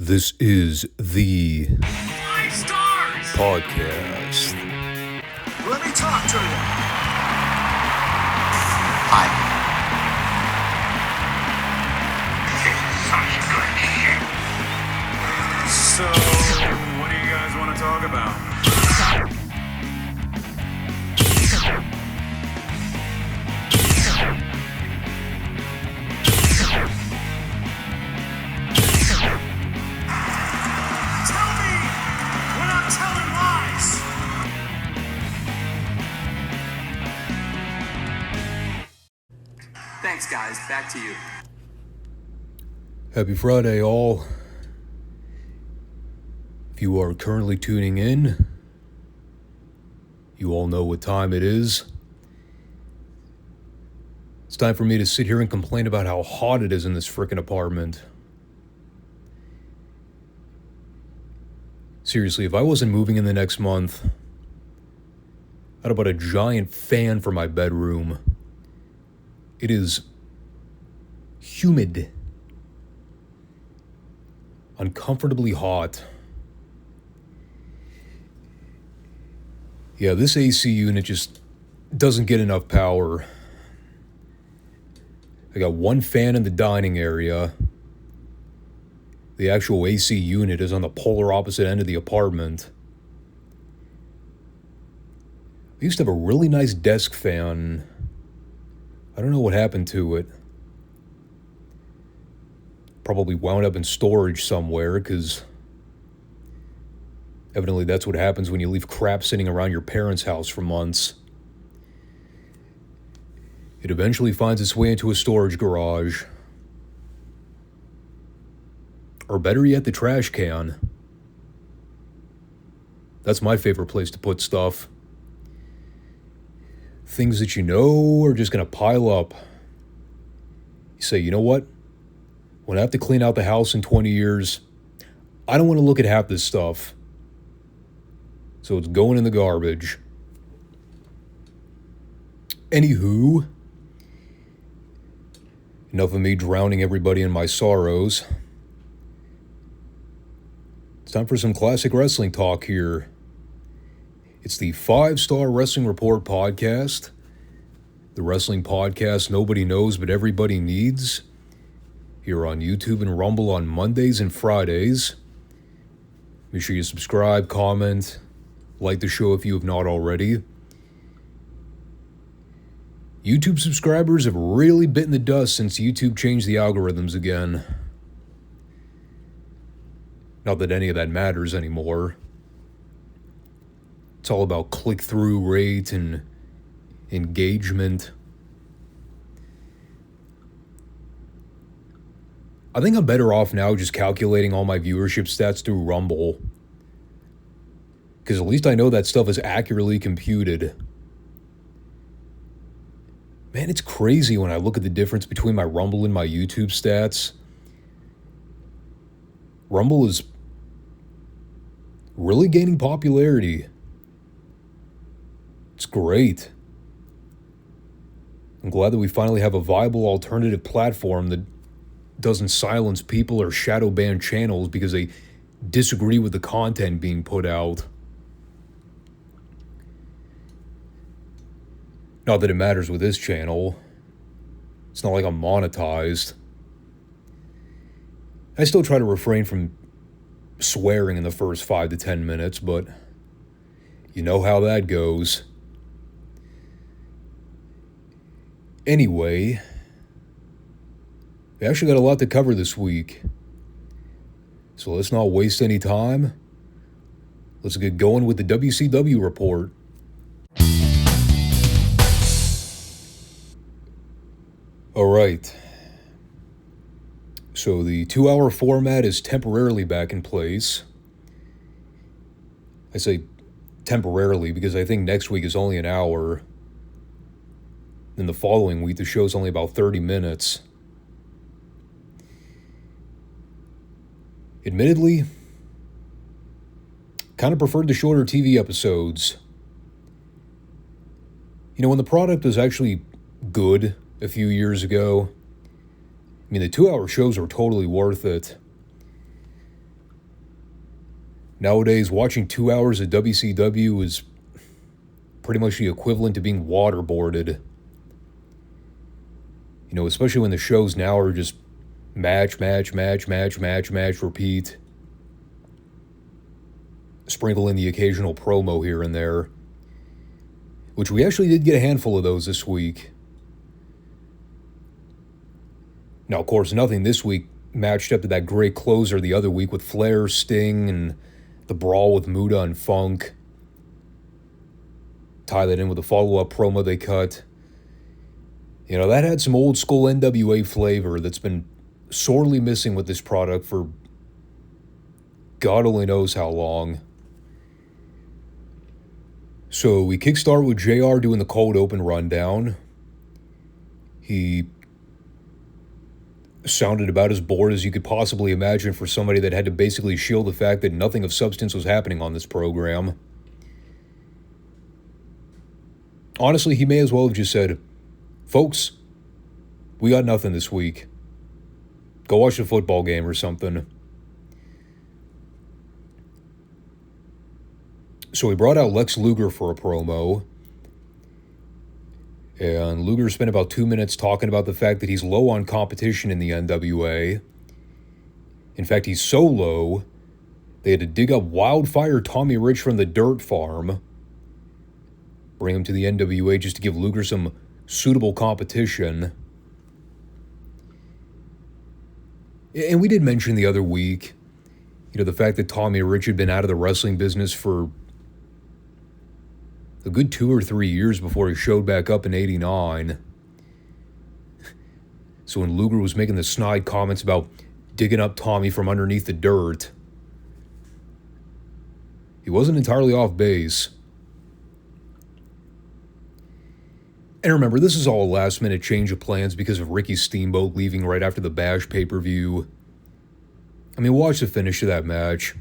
This is the Five Stars podcast. Let me talk to you. Hi. So, what do you guys want to talk about? Tell me when I'm telling lies. Thanks, guys. Back to you. Happy Friday, all. If you are currently tuning in, you all know what time it is. It's time for me to sit here and complain about how hot it is in this frickin' apartment. Seriously, if I wasn't moving in the next month, I'd about a giant fan for my bedroom. It is humid, uncomfortably hot. Yeah, this AC unit just doesn't get enough power. I got one fan in the dining area. The actual AC unit is on the polar opposite end of the apartment. I used to have a really nice desk fan. I don't know what happened to it. Probably wound up in storage somewhere, because evidently that's what happens when you leave crap sitting around your parents' house for months. It eventually finds its way into a storage garage. Or better yet, the trash can. That's my favorite place to put stuff. Things that you know are just going to pile up. You say, you know what? When I have to clean out the house in 20 years, I don't want to look at half this stuff. So it's going in the garbage. Anywho, enough of me drowning everybody in my sorrows. It's time for some classic wrestling talk here. It's the Five Starr Wrestling Report podcast. The wrestling podcast nobody knows but everybody needs. Here on YouTube and Rumble on Mondays and Fridays. Make sure you subscribe, comment, like the show if you have not already. YouTube subscribers have really bitten the dust since YouTube changed the algorithms again. Not that any of that matters anymore. It's all about click-through rate and engagement. I think I'm better off now just calculating all my viewership stats through Rumble. Because at least I know that stuff is accurately computed. Man, it's crazy when I look at the difference between my Rumble and my YouTube stats. Rumble is really gaining popularity. It's great. I'm glad that we finally have a viable alternative platform that doesn't silence people or shadow ban channels because they disagree with the content being put out. Not that it matters with this channel. It's not like I'm monetized. I still try to refrain from swearing in the first 5 to 10 minutes, but you know how that goes. Anyway, we actually got a lot to cover this week. So let's not waste any time. Let's get going with the WCW report. All right. So the 2-hour format is temporarily back in place. I say temporarily because I think next week is only an hour. Then the following week, the show's only about 30 minutes. Admittedly, kind of preferred the shorter TV episodes. You know, when the product was actually good a few years ago, I mean, the 2-hour shows were totally worth it. Nowadays, watching 2 hours of WCW is pretty much the equivalent to being waterboarded. You know, especially when the shows now are just match, repeat. Sprinkle in the occasional promo here and there, which we actually did get a handful of those this week. Now, of course, nothing this week matched up to that great closer the other week with Flair, Sting, and the brawl with Muda and Funk. Tie that in with the follow-up promo they cut. You know, that had some old school NWA flavor that's been sorely missing with this product for God only knows how long. So we kickstart with JR doing the cold open rundown. He sounded about as bored as you could possibly imagine for somebody that had to basically shield the fact that nothing of substance was happening on this program. Honestly, he may as well have just said, "Folks, we got nothing this week. Go watch a football game or something." So he brought out Lex Luger for a promo. And Luger spent about 2 minutes talking about the fact that he's low on competition in the NWA. In fact, he's so low, they had to dig up Wildfire Tommy Rich from the dirt farm, bring him to the NWA just to give Luger some suitable competition. And we did mention the other week, you know, the fact that Tommy Rich had been out of the wrestling business for a good 2 or 3 years before he showed back up in '89. So when Luger was making the snide comments about digging up Tommy from underneath the dirt, he wasn't entirely off base. And remember, this is all a last-minute change of plans because of Ricky Steamboat leaving right after the Bash pay-per-view. I mean, watch the finish of that match.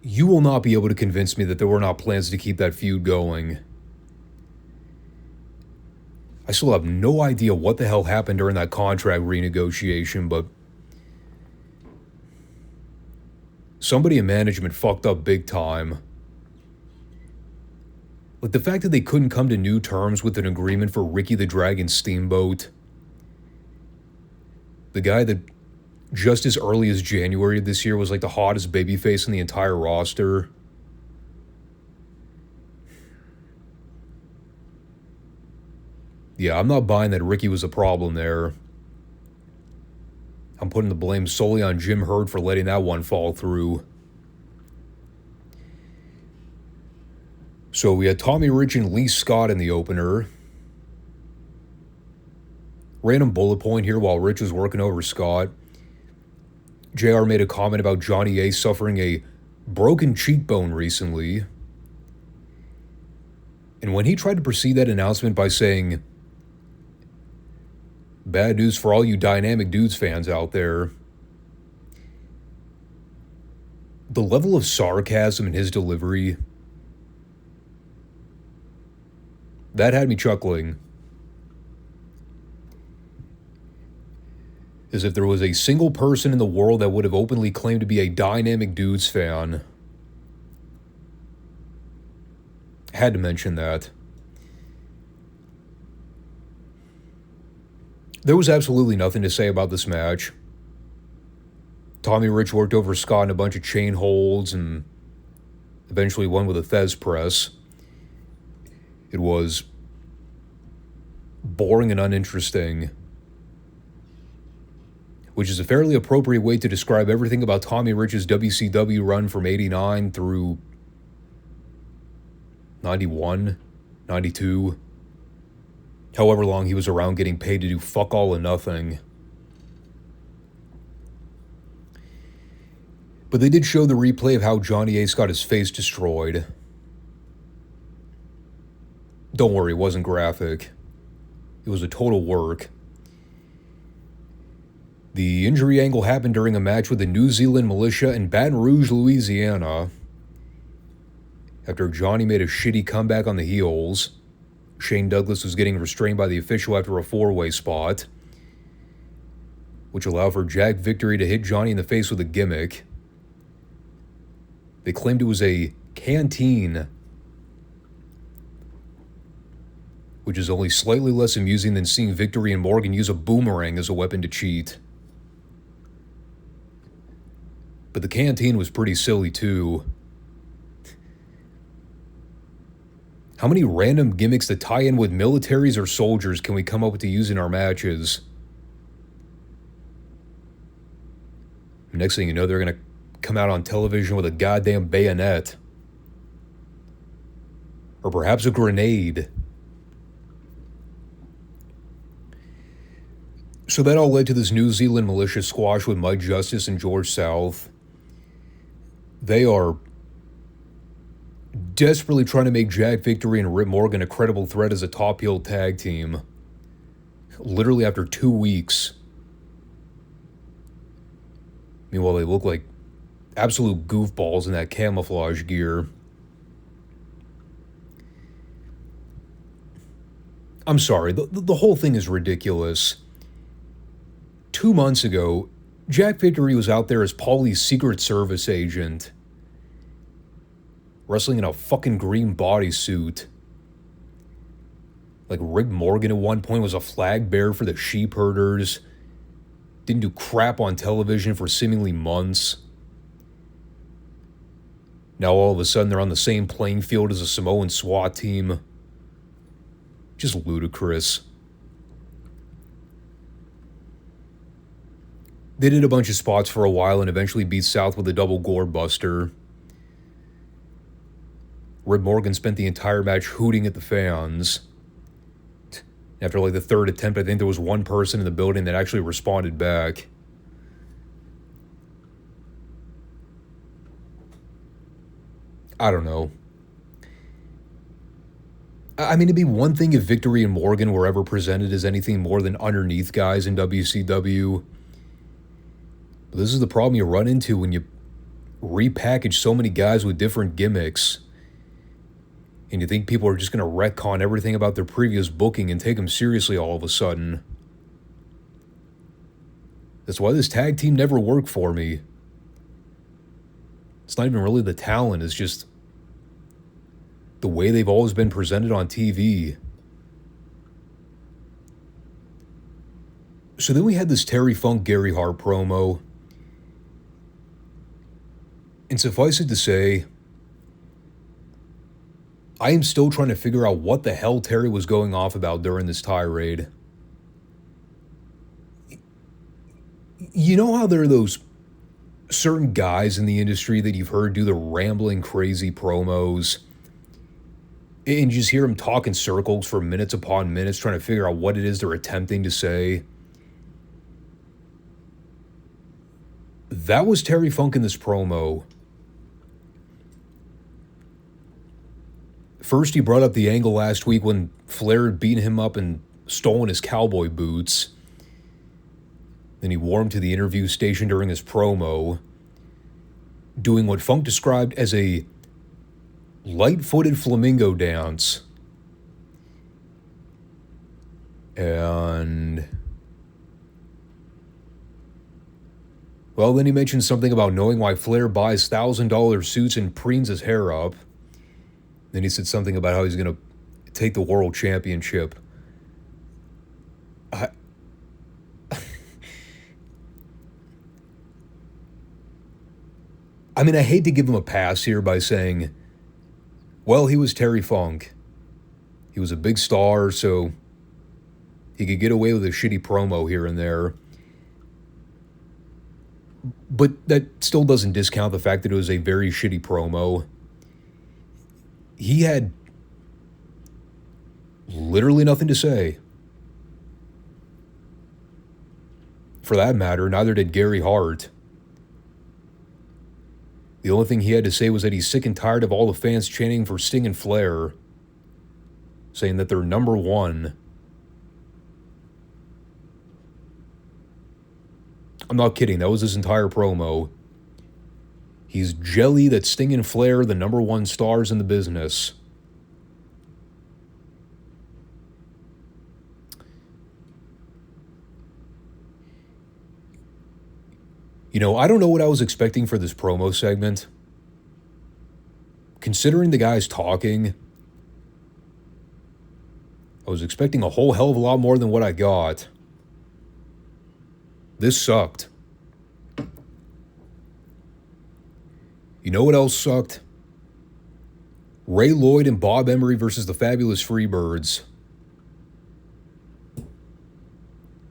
You will not be able to convince me that there were not plans to keep that feud going. I still have no idea what the hell happened during that contract renegotiation, but somebody in management fucked up big time. Like the fact that they couldn't come to new terms with an agreement for Ricky the Dragon Steamboat. The guy that just as early as January of this year was like the hottest babyface in the entire roster. Yeah, I'm not buying that Ricky was a problem there. I'm putting the blame solely on Jim Herd for letting that one fall through. So we had Tommy Rich and Lee Scott in the opener. Random bullet point here while Rich was working over Scott. JR made a comment about Johnny A suffering a broken cheekbone recently. And when he tried to precede that announcement by saying, "Bad news for all you Dynamic Dudes fans out there," the level of sarcasm in his delivery, that had me chuckling. As if there was a single person in the world that would have openly claimed to be a Dynamic Dudes fan. Had to mention that. There was absolutely nothing to say about this match. Tommy Rich worked over Scott in a bunch of chain holds and eventually won with a Thez press. It was boring and uninteresting, which is a fairly appropriate way to describe everything about Tommy Rich's WCW run from '89 through '91, '92. However long he was around getting paid to do fuck all and nothing. But they did show the replay of how Johnny Ace got his face destroyed. Don't worry, it wasn't graphic. It was a total work. The injury angle happened during a match with the New Zealand Militia in Baton Rouge, Louisiana. After Johnny made a shitty comeback on the heels, Shane Douglas was getting restrained by the official after a four-way spot, which allowed for Jack Victory to hit Johnny in the face with a gimmick. They claimed it was a canteen, which is only slightly less amusing than seeing Victory and Morgan use a boomerang as a weapon to cheat. But the canteen was pretty silly too. How many random gimmicks that tie in with militaries or soldiers can we come up with to use in our matches? Next thing you know, they're going to come out on television with a goddamn bayonet. Or perhaps a grenade. So that all led to this New Zealand militia squash with Mike Justice and George South. They are desperately trying to make Jack Victory and Rip Morgan a credible threat as a top heel tag team. Literally after 2 weeks. Meanwhile, they look like absolute goofballs in that camouflage gear. I'm sorry, the whole thing is ridiculous. 2 months ago, Jack Victory was out there as Paulie's Secret Service agent, wrestling in a fucking green bodysuit. Like Rip Morgan at one point was a flag bearer for the sheep herders. Didn't do crap on television for seemingly months. Now all of a sudden they're on the same playing field as a Samoan SWAT team. Just ludicrous. They did a bunch of spots for a while and eventually beat South with a double gore buster. Rip Morgan spent the entire match hooting at the fans. After like the third attempt, I think there was one person in the building that actually responded back. I don't know. I mean, it'd be one thing if Victory and Morgan were ever presented as anything more than underneath guys in WCW. But this is the problem you run into when you repackage so many guys with different gimmicks. And you think people are just going to retcon everything about their previous booking and take them seriously all of a sudden. That's why this tag team never worked for me. It's not even really the talent, it's just the way they've always been presented on TV. So then we had this Terry Funk Gary Hart promo. And suffice it to say, I am still trying to figure out what the hell Terry was going off about during this tirade. You know how there are those certain guys in the industry that you've heard do the rambling, crazy promos, and you just hear them talk in circles for minutes upon minutes trying to figure out what it is they're attempting to say? That was Terry Funk in this promo. First, he brought up the angle last week when Flair had beaten him up and stolen his cowboy boots. Then he wore him to the interview station during his promo, doing what Funk described as a light-footed flamingo dance. And well, then he mentioned something about knowing why Flair buys $1,000 suits and preens his hair up. Then he said something about how he's going to take the world championship. I mean, I hate to give him a pass here by saying, well, he was Terry Funk. He was a big star, so he could get away with a shitty promo here and there. But that still doesn't discount the fact that it was a very shitty promo. He had literally nothing to say. For that matter, neither did Gary Hart. The only thing he had to say was that he's sick and tired of all the fans chanting for Sting and Flair, saying that they're number one. I'm not kidding, that was his entire promo. He's jelly that Sting and Flair are the number one stars in the business. You know, I don't know what I was expecting for this promo segment. considering the guys talking, I was expecting a whole hell of a lot more than what I got. This sucked. You know what else sucked? Ray Lloyd and Bob Emery versus the Fabulous Freebirds.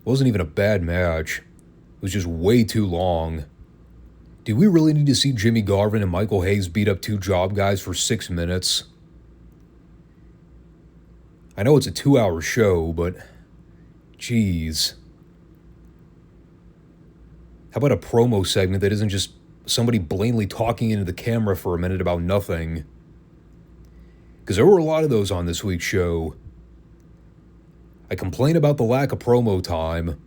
Wasn't even a bad match. It was just way too long. Did we really need to see Jimmy Garvin and Michael Hayes beat up two job guys for 6 minutes? I know it's a 2-hour show, but geez. How about a promo segment that isn't just somebody blatantly talking into the camera for a minute about nothing? Because there were a lot of those on this week's show. I complain about the lack of promo time.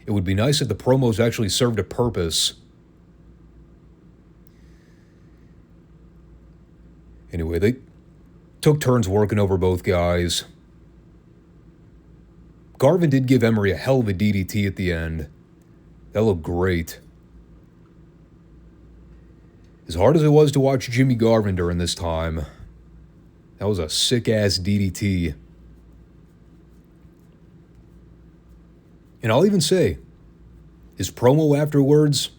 It would be nice if the promos actually served a purpose. Anyway, they took turns working over both guys. Garvin did give Emery a hell of a DDT at the end. That looked great. As hard as it was to watch Jimmy Garvin during this time, that was a sick-ass DDT. And I'll even say, his promo afterwards,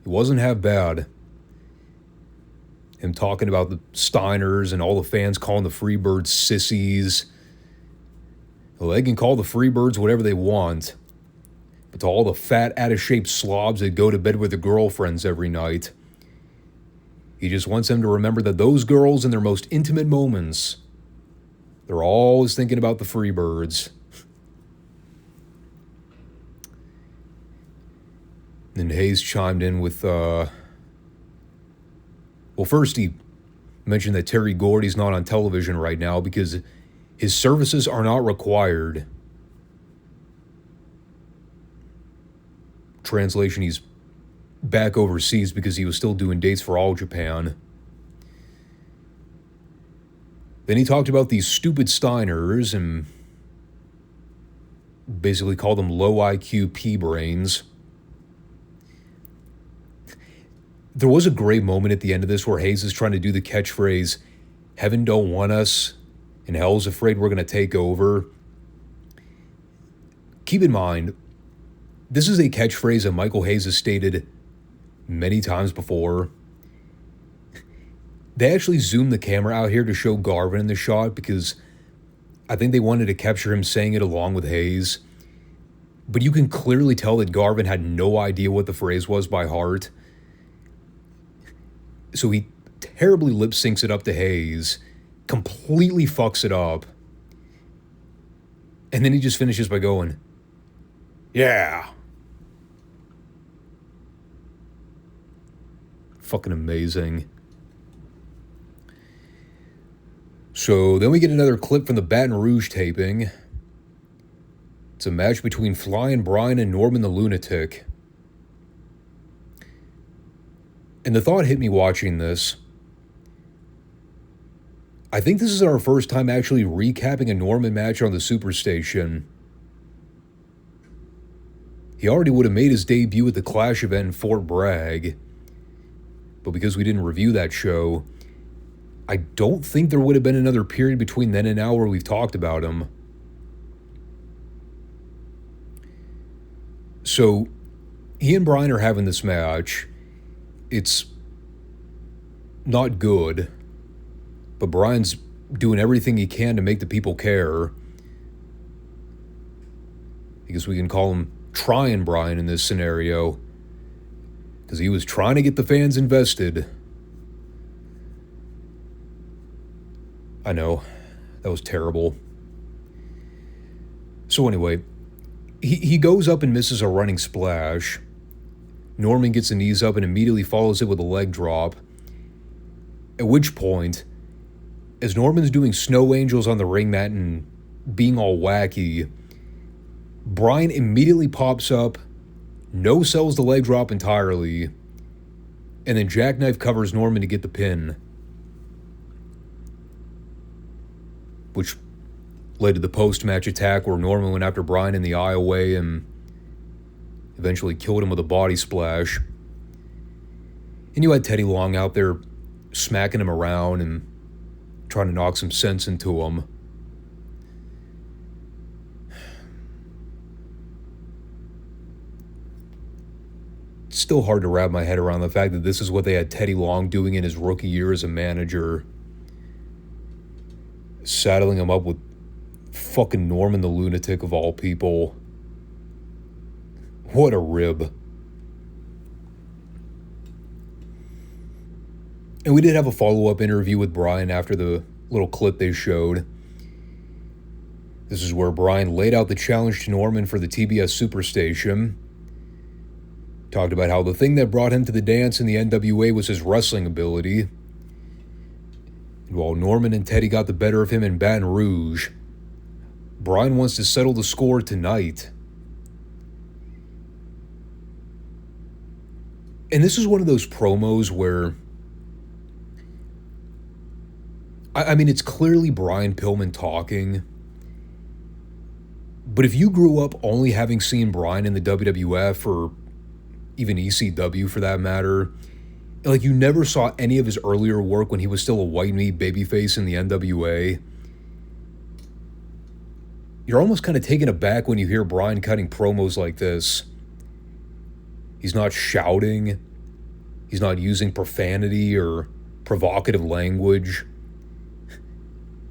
it wasn't half bad. Him talking about the Steiners and all the fans calling the Freebirds sissies. Well, they can call the Freebirds whatever they want. But to all the fat, out-of-shape slobs that go to bed with their girlfriends every night, he just wants them to remember that those girls in their most intimate moments, they're always thinking about the Freebirds. Then Hayes chimed in with, well, first he mentioned that Terry Gordy's not on television right now because his services are not required. Translation, he's back overseas because he was still doing dates for All Japan. Then he talked about these stupid Steiners and basically called them low IQ pea-brains. There was a great moment at the end of this where Hayes is trying to do the catchphrase, "Heaven don't want us, and hell's afraid we're going to take over." Keep in mind, this is a catchphrase that Michael Hayes has stated many times before. They actually zoomed the camera out here to show Garvin in the shot because I think they wanted to capture him saying it along with Hayes. But you can clearly tell that Garvin had no idea what the phrase was by heart. So he terribly lip syncs it up to Hayes, completely fucks it up, and then he just finishes by going, "Yeah." Fucking amazing. So then we get another clip from the Baton Rouge taping. It's a match between Flying Brian and Norman the Lunatic. And the thought hit me watching this. I think this is our first time actually recapping a Norman match on the Superstation. He already would have made his debut at the Clash event in Fort Bragg. But because we didn't review that show, I don't think there would have been another period between then and now where we've talked about him. So, he and Brian are having this match. It's not good, but Brian's doing everything he can to make the people care. I guess we can call him Trying Brian in this scenario, because he was trying to get the fans invested. I know, that was terrible. So anyway, he goes up and misses a running splash. Norman gets the knees up and immediately follows it with a leg drop. At which point, as Norman's doing snow angels on the ring mat and being all wacky, Brian immediately pops up, no-sells the leg drop entirely, and then jackknife covers Norman to get the pin, which led to the post-match attack where Norman went after Brian in the aisleway and eventually killed him with a body splash. And you had Teddy Long out there smacking him around and trying to knock some sense into him. It's still hard to wrap my head around the fact that this is what they had Teddy Long doing in his rookie year as a manager. Saddling him up with fucking Norman the Lunatic of all people. What a rib. And we did have a follow-up interview with Brian after the little clip they showed. This is where Brian laid out the challenge to Norman for the TBS Superstation. Talked about how the thing that brought him to the dance in the NWA was his wrestling ability. And while Norman and Teddy got the better of him in Baton Rouge, Brian wants to settle the score tonight. And this is one of those promos where, I mean, it's clearly Brian Pillman talking. But if you grew up only having seen Brian in the WWF or even ECW for that matter, like you never saw any of his earlier work when he was still a white meat babyface in the NWA, you're almost kind of taken aback when you hear Brian cutting promos like this. He's not shouting. He's not using profanity or provocative language.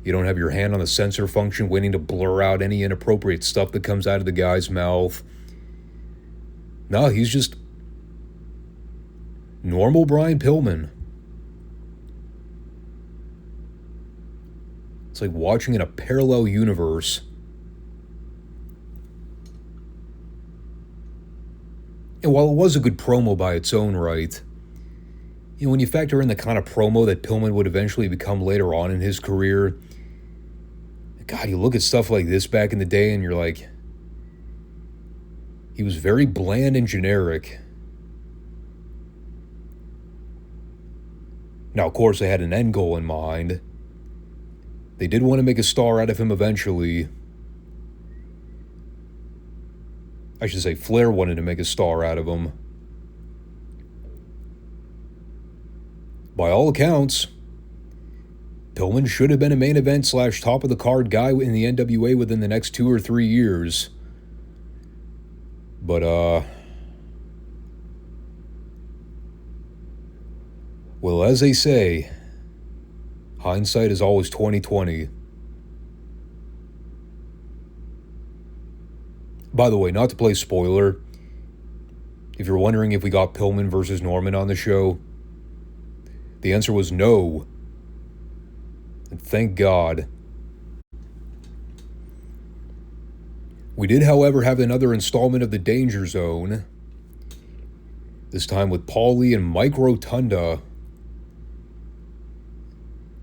You don't have your hand on the censor function waiting to blur out any inappropriate stuff that comes out of the guy's mouth. No, he's just normal Brian Pillman. It's like watching in a parallel universe. And while it was a good promo by its own right, you know, when you factor in the kind of promo that Pillman would eventually become later on in his career, God, you look at stuff like this back in the day and you're like, he was very bland and generic. Now, of course, they had an end goal in mind. They did want to make a star out of him eventually. I should say Flair wanted to make a star out of him. By all accounts, Pillman should have been a main event / top of the card guy in the NWA within the next 2 or 3 years. But, well, as they say, hindsight is always 20/20. By the way, not to play spoiler, if you're wondering if we got Pillman versus Norman on the show, the answer was no. And thank God. We did, however, have another installment of the Danger Zone. This time with Paulie and Mike Rotunda.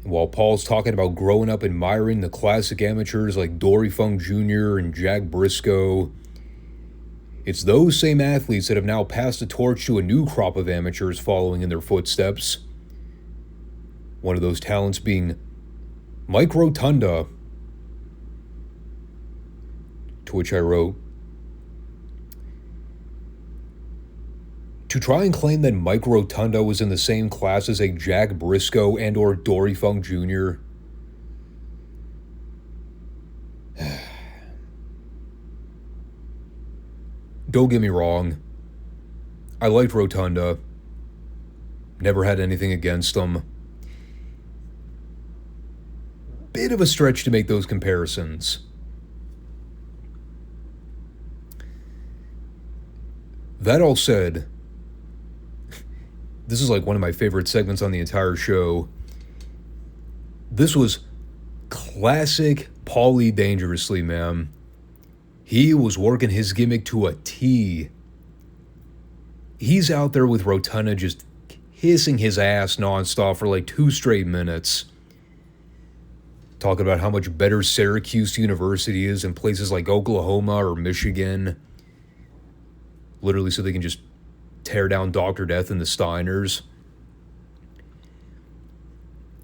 And while Paul's talking about growing up admiring the classic amateurs like Dory Funk Jr. and Jack Briscoe, it's those same athletes that have now passed the torch to a new crop of amateurs following in their footsteps. One of those talents being Mike Rotunda. To which I wrote, to try and claim that Mike Rotunda was in the same class as a Jack Briscoe and or Dory Funk Jr. Don't get me wrong. I liked Rotunda. Never had anything against him. Bit of a stretch to make those comparisons. That all said, this is like one of my favorite segments on the entire show. This was classic Paulie Dangerously, man. He was working his gimmick to a T. He's out there with Rotunda just kissing his ass nonstop for like 2 straight minutes. Talking about how much better Syracuse University is in places like Oklahoma or Michigan. Literally so they can just tear down Dr. Death and the Steiners.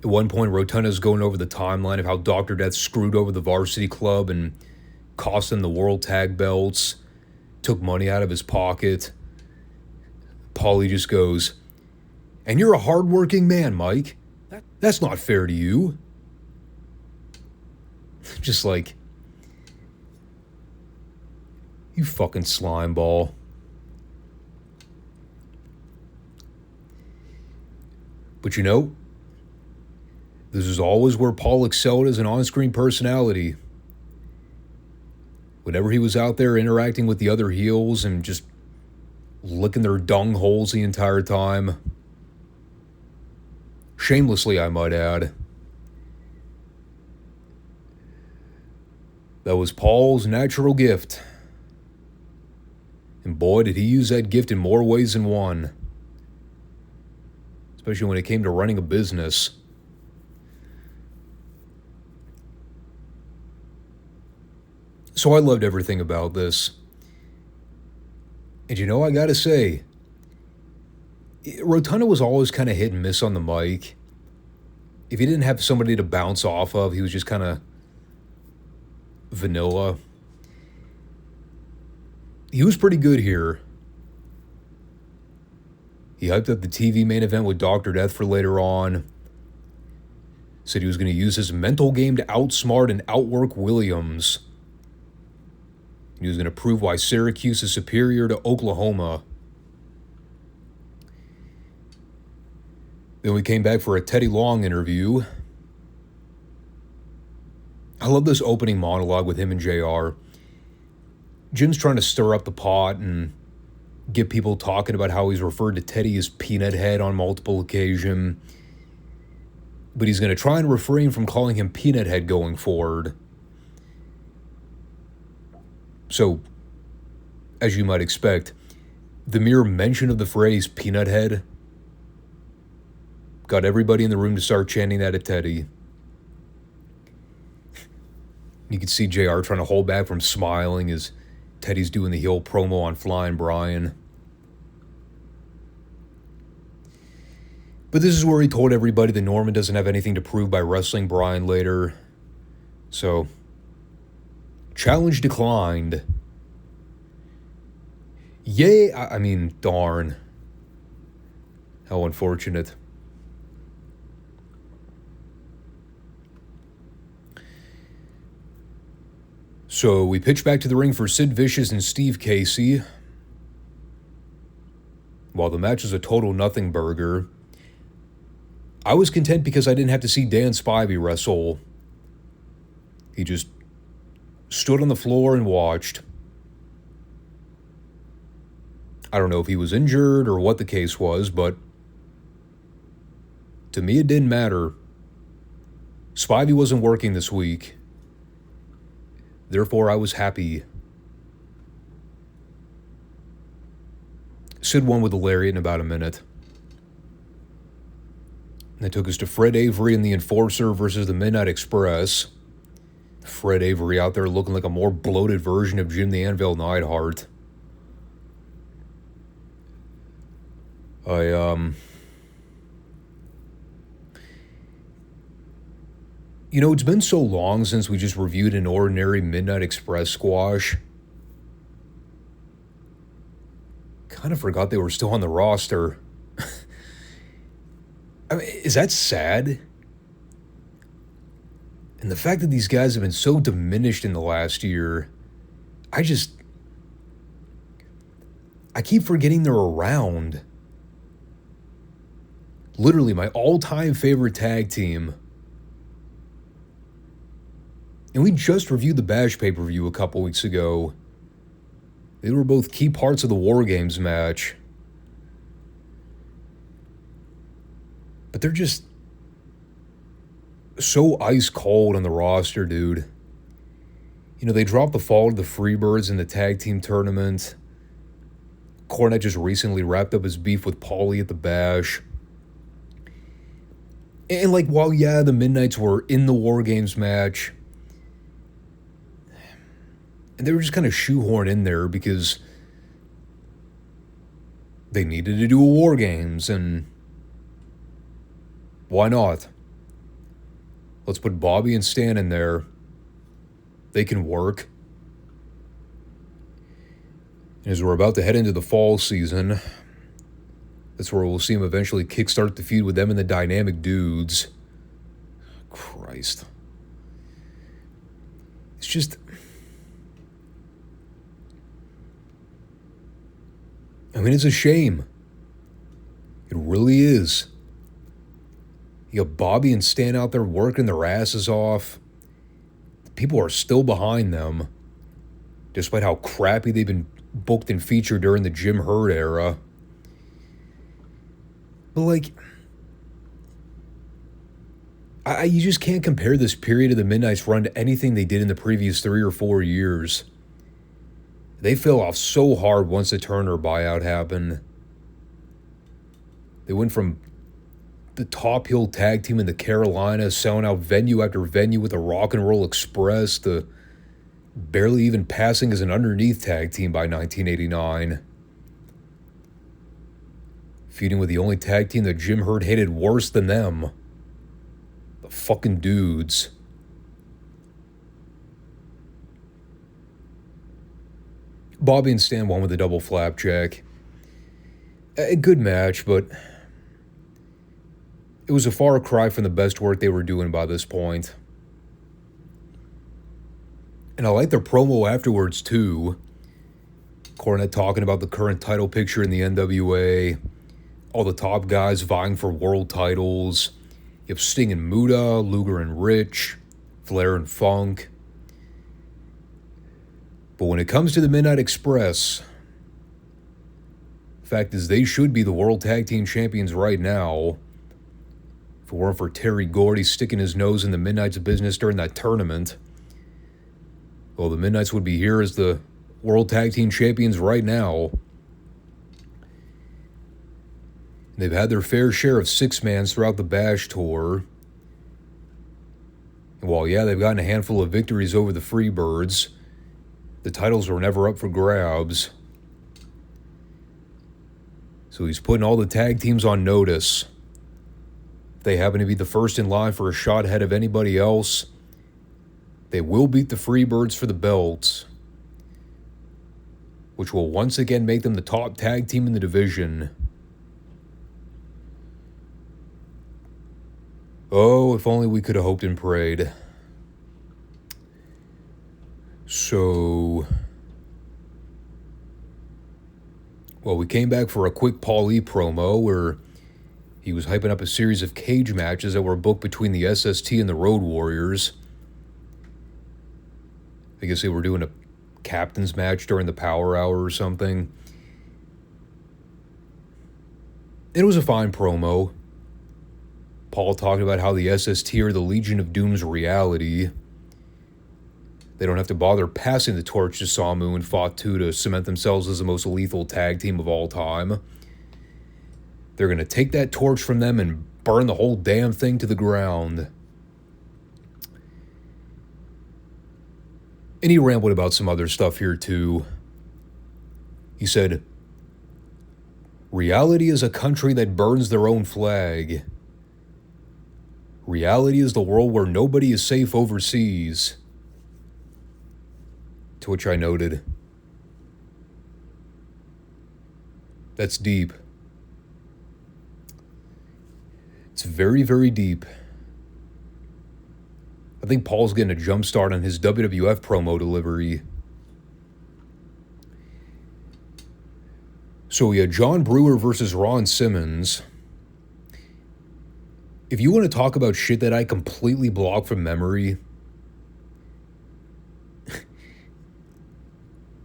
At one point, Rotunda's going over the timeline of how Dr. Death screwed over the varsity club and cost them the world tag belts, took money out of his pocket. Paulie just goes, "And you're a hardworking man, Mike. That's not fair to you. Just like, you fucking slime ball. But you know, this is always where Paul excelled as an on-screen personality. Whenever he was out there interacting with the other heels and just licking their dung holes the entire time. Shamelessly, I might add. That was Paul's natural gift. And boy, did he use that gift in more ways than one. Especially when it came to running a business. So I loved everything about this. And you know, I gotta say, Rotunda was always kind of hit and miss on the mic. If he didn't have somebody to bounce off of, he was just kind of vanilla. He was pretty good here. He hyped up the TV main event with Dr. Death for later on. Said he was going to use his mental game to outsmart and outwork Williams. He was going to prove why Syracuse is superior to Oklahoma. Then we came back for a Teddy Long interview. I love this opening monologue with him and JR. Jim's trying to stir up the pot and get people talking about how he's referred to Teddy as Peanut Head on multiple occasions. But he's going to try and refrain from calling him Peanut Head going forward. So, as you might expect, the mere mention of the phrase Peanut Head got everybody in the room to start chanting that at Teddy. You could see JR trying to hold back from smiling as Teddy's doing the heel promo on Flying Brian. But this is where he told everybody that Norman doesn't have anything to prove by wrestling Brian later. So, challenge declined. Yay, I mean, darn. How unfortunate. So we pitch back to the ring for Sid Vicious and Steve Casey. While the match is a total nothing burger, I was content because I didn't have to see Dan Spivey wrestle. He just stood on the floor and watched. I don't know if he was injured or what the case was, but to me it didn't matter. Spivey wasn't working this week. Therefore, I was happy. Sid won with a lariat in about a minute. That took us to Fred Avery and the Enforcer versus the Midnight Express. Fred Avery out there looking like a more bloated version of Jim the Anvil Neidhart. You know, it's been so long since we just reviewed an ordinary Midnight Express squash. Kind of forgot they were still on the roster. I mean, is that sad? And the fact that these guys have been so diminished in the last year, I keep forgetting they're around. Literally, my all-time favorite tag team. And we just reviewed the Bash pay-per-view a couple weeks ago. They were both key parts of the War Games match. But they're just so ice cold on the roster, dude. You know, they dropped the fall to the Freebirds in the tag team tournament. Cornette just recently wrapped up his beef with Paulie at the Bash. And like, while yeah, the Midnights were in the War Games match, and they were just kind of shoehorned in there because they needed to do a War Games, and why not? Let's put Bobby and Stan in there. They can work. And as we're about to head into the fall season, that's where we'll see him eventually kickstart the feud with them and the Dynamic Dudes. Christ. It's just... I mean, it's a shame. It really is. You got Bobby and Stan out there working their asses off. People are still behind them, despite how crappy they've been booked and featured during the Jim Herd era. But, like, you just can't compare this period of the Midnight's run to anything they did in the previous 3 or 4 years. They fell off so hard once the Turner buyout happened. They went from the top heel tag team in the Carolinas, selling out venue after venue with the Rock and Roll Express, to barely even passing as an underneath tag team by 1989. Feuding with the only tag team that Jim Herd hated worse than them. The fucking Dudes. Bobby and Stan won with a double flapjack. A good match, but it was a far cry from the best work they were doing by this point. And I like their promo afterwards, too. Cornette talking about the current title picture in the NWA. All the top guys vying for world titles. You have Sting and Muta, Luger and Rich, Flair and Funk. But when it comes to the Midnight Express, the fact is they should be the World Tag Team Champions right now. If it weren't for Terry Gordy sticking his nose in the Midnight's business during that tournament, well, the Midnights would be here as the World Tag Team Champions right now. They've had their fair share of six-mans throughout the Bash Tour. And while, yeah, they've gotten a handful of victories over the Freebirds, the titles were never up for grabs. So he's putting all the tag teams on notice. If they happen to be the first in line for a shot ahead of anybody else, they will beat the Freebirds for the belts, which will once again make them the top tag team in the division. Oh, if only we could have hoped and prayed. So, well, we came back for a quick Paul E promo where he was hyping up a series of cage matches that were booked between the SST and the Road Warriors. I guess they were doing a captain's match during the Power Hour or something. It was a fine promo. Paul talked about how the SST are the Legion of Doom's reality. They don't have to bother passing the torch to Samu and Fatu to cement themselves as the most lethal tag team of all time. They're going to take that torch from them and burn the whole damn thing to the ground. And he rambled about some other stuff here too. He said, "Reality is a country that burns their own flag. Reality is the world where nobody is safe overseas." To which I noted, that's deep. It's very, very deep. I think Paul's getting a jump start on his WWF promo delivery. So we had John Brewer versus Ron Simmons. If you want to talk about shit that I completely blocked from memory.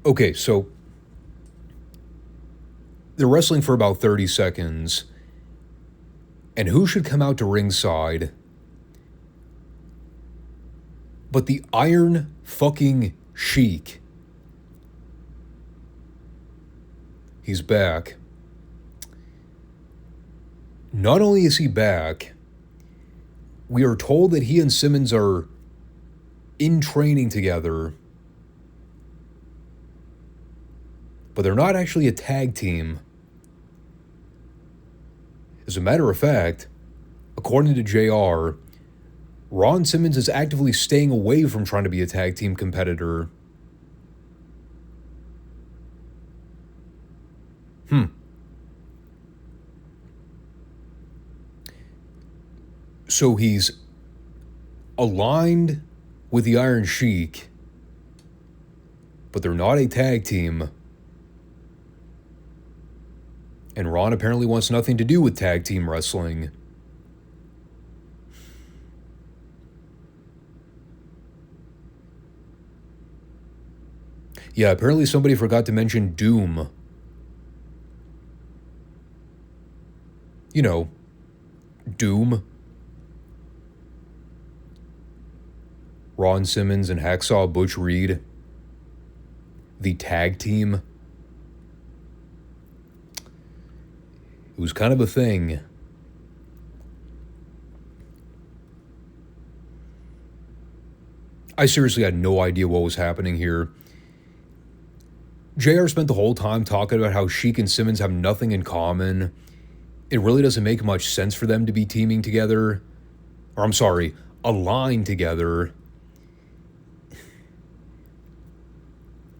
Okay, so they're wrestling for about 30 seconds. And who should come out to ringside but the Iron fucking Sheik? He's back. Not only is he back, we are told that he and Simmons are in training together, but they're not actually a tag team. As a matter of fact, according to JR, Ron Simmons is actively staying away from trying to be a tag team competitor. So he's aligned with the Iron Sheik, but they're not a tag team. And Ron apparently wants nothing to do with tag team wrestling. Yeah, apparently somebody forgot to mention Doom. You know, Doom. Ron Simmons and Hacksaw Butch Reed. The tag team. It was kind of a thing. I seriously had no idea what was happening here. JR spent the whole time talking about how Sheik and Simmons have nothing in common. It really doesn't make much sense for them to be teaming together. Or I'm sorry, aligned together.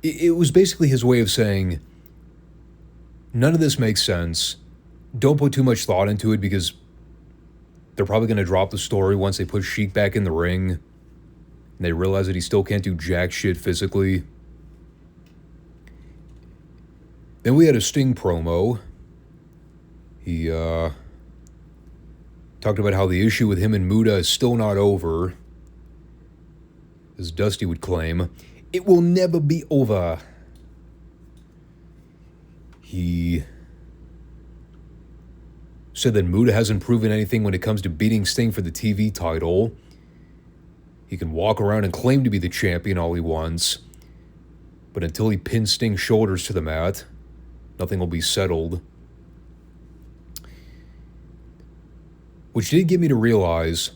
It was basically his way of saying, none of this makes sense. Don't put too much thought into it because they're probably going to drop the story once they put Sheik back in the ring and they realize that he still can't do jack shit physically. Then we had a Sting promo. He talked about how the issue with him and Muta is still not over. As Dusty would claim, it will never be over. He said that Muta hasn't proven anything when it comes to beating Sting for the TV title. He can walk around and claim to be the champion all he wants, but until he pins Sting's shoulders to the mat, nothing will be settled. Which did get me to realize,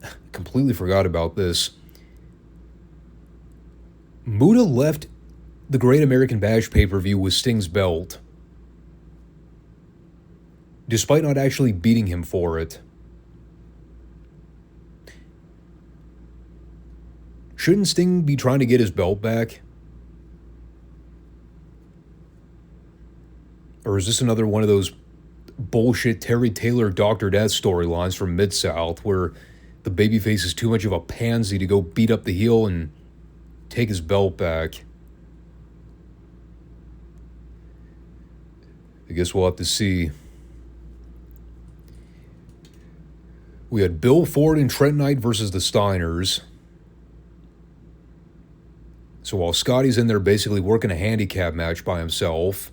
I completely forgot about this, Muta left the Great American Bash pay-per-view with Sting's belt, despite not actually beating him for it. Shouldn't Sting be trying to get his belt back? Or is this another one of those bullshit Terry Taylor Dr. Death storylines from Midsouth where the babyface is too much of a pansy to go beat up the heel and take his belt back? I guess we'll have to see. We had Bill Ford and Trent Knight versus the Steiners. So while Scotty's in there basically working a handicap match by himself,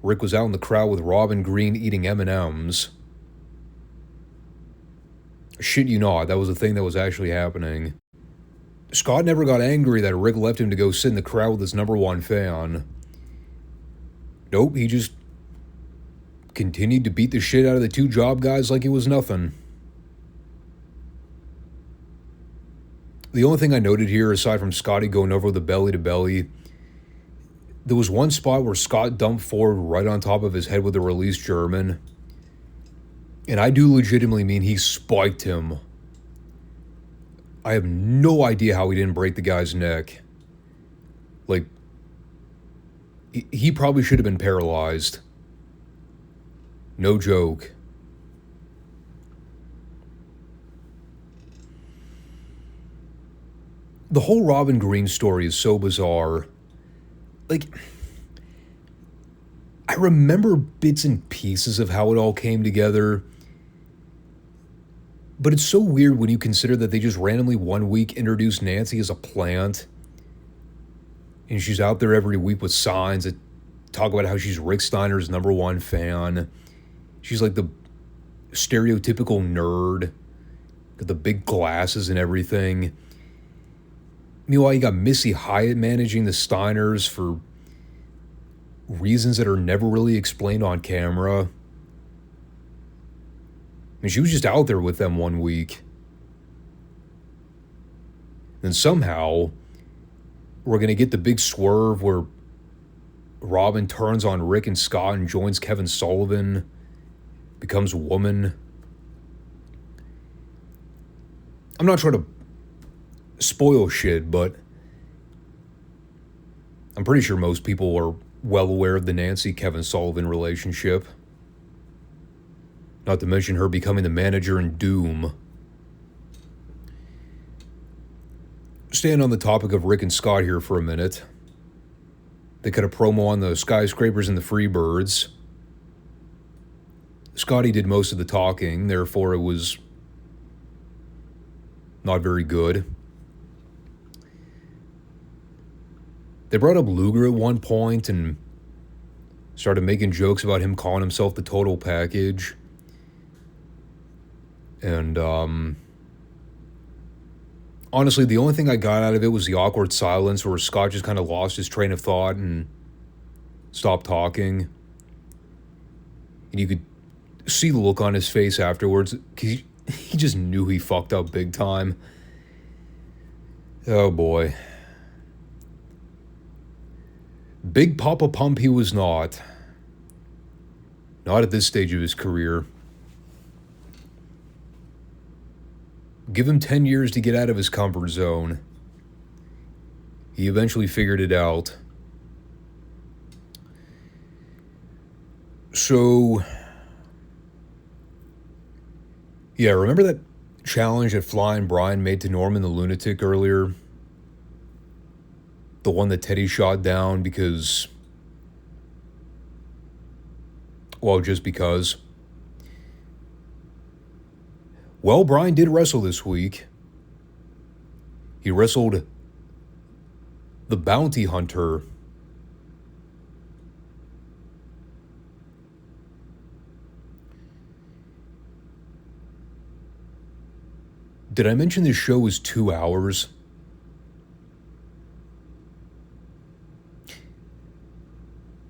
Rick was out in the crowd with Robin Green eating M&Ms. Shit you not, that was a thing that was actually happening. Scott never got angry that Rick left him to go sit in the crowd with his number one fan. Nope, he just continued to beat the shit out of the two job guys like it was nothing. The only thing I noted here, aside from Scotty going over with the belly-to-belly, there was one spot where Scott dumped Ford right on top of his head with a released German. And I do legitimately mean he spiked him. I have no idea how he didn't break the guy's neck. Like, he probably should have been paralyzed. No joke. The whole Robin Green story is so bizarre. Like, I remember bits and pieces of how it all came together, but it's so weird when you consider that they just randomly one week introduced Nancy as a plant, and she's out there every week with signs that talk about how she's Rick Steiner's number one fan. She's like the stereotypical nerd, with the big glasses and everything. Meanwhile, you got Missy Hyatt managing the Steiners for reasons that are never really explained on camera. I mean, she was just out there with them one week. And somehow, we're going to get the big swerve where Robin turns on Rick and Scott and joins Kevin Sullivan, becomes a woman. I'm not trying to spoil shit, but I'm pretty sure most people are well aware of the Nancy-Kevin Sullivan relationship. Not to mention her becoming the manager in Doom. Staying on the topic of Rick and Scott here for a minute. They cut a promo on the skyscrapers and the Freebirds. Scotty did most of the talking, therefore it was not very good. They brought up Luger at one point and started making jokes about him calling himself the total package. And honestly, the only thing I got out of it was the awkward silence where Scott just kind of lost his train of thought and stopped talking. And you could see the look on his face afterwards, because he just knew he fucked up big time. Oh boy. Big Papa Pump he was not. Not at this stage of his career. Give him 10 years to get out of his comfort zone. He eventually figured it out. So, yeah, remember that challenge that Flying Brian made to Norman the Lunatic earlier? The one that Teddy shot down because, well, just because. Well, Brian did wrestle this week. He wrestled the Bounty Hunter. Did I mention this show was 2 hours?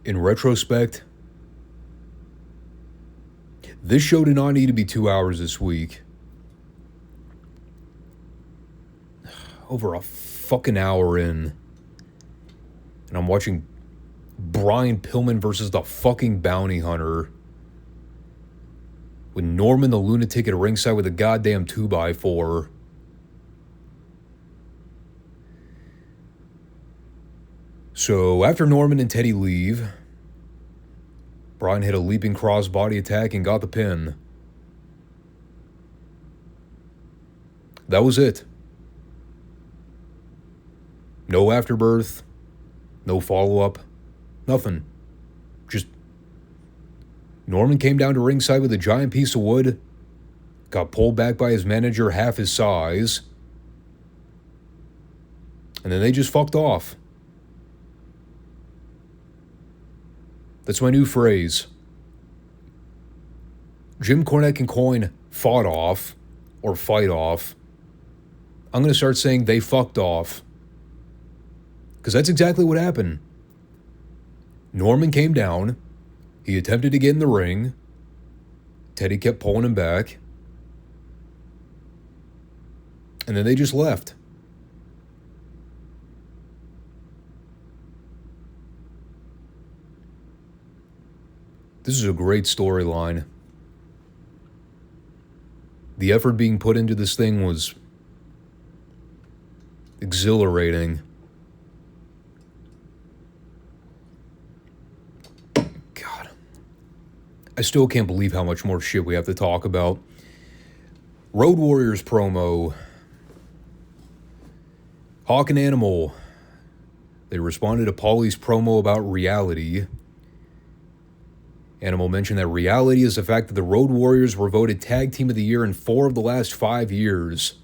In retrospect, this show did not need to be 2 hours this week. Over a fucking hour in, and I'm watching Brian Pillman versus the fucking Bounty Hunter with Norman the Lunatic at ringside with a goddamn 2x4. So after Norman and Teddy leave, Brian hit a leaping crossbody attack and got the pin. That was it. No afterbirth, no follow-up, nothing. Just Norman came down to ringside with a giant piece of wood, got pulled back by his manager half his size, and then they just fucked off. That's my new phrase. Jim Cornette can coin fought off or fight off. I'm going to start saying they fucked off. Because that's exactly what happened. Norman came down. He attempted to get in the ring. Teddy kept pulling him back. And then they just left. This is a great storyline. The effort being put into this thing was exhilarating. I still can't believe how much more shit we have to talk about. Road Warriors promo. Hawk and Animal. They responded to Paulie's promo about reality. Animal mentioned that reality is the fact that the Road Warriors were voted Tag Team of the Year in 4 of the last 5 years.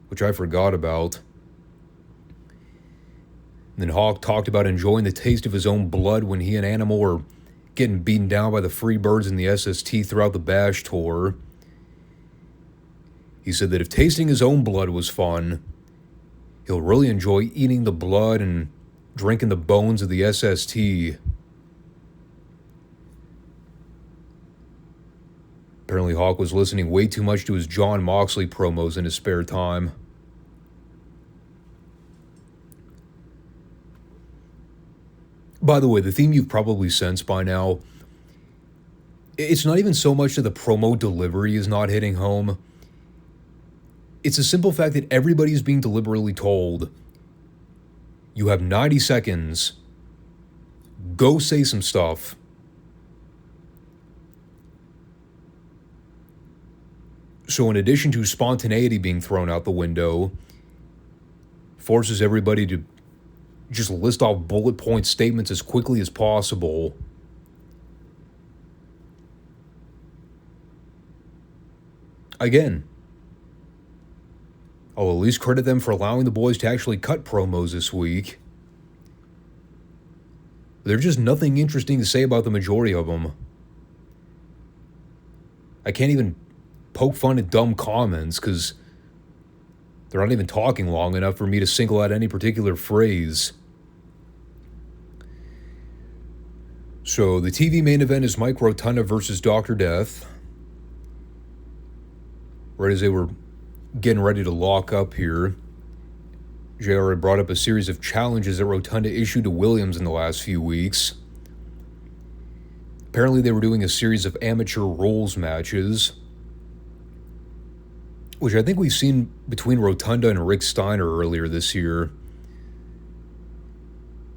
Which I forgot about. And then Hawk talked about enjoying the taste of his own blood when he and Animal were getting beaten down by the Freebirds and the SST throughout the Bash tour. He said that if tasting his own blood was fun, he'll really enjoy eating the blood and drinking the bones of the SST. Apparently Hawk was listening way too much to his John Moxley promos in his spare time. By the way, the theme you've probably sensed by now, it's not even so much that the promo delivery is not hitting home. It's a simple fact that everybody is being deliberately told, you have 90 seconds, go say some stuff. So in addition to spontaneity being thrown out the window, forces everybody to just list off bullet point statements as quickly as possible. Again, I'll at least credit them for allowing the boys to actually cut promos this week. There's just nothing interesting to say about the majority of them. I can't even poke fun at dumb comments because they're not even talking long enough for me to single out any particular phrase. So the TV main event is Mike Rotunda versus Dr. Death. Right as they were getting ready to lock up here, JR had brought up a series of challenges that Rotunda issued to Williams in the last few weeks. Apparently they were doing a series of amateur rules matches, which I think we've seen between Rotunda and Rick Steiner earlier this year.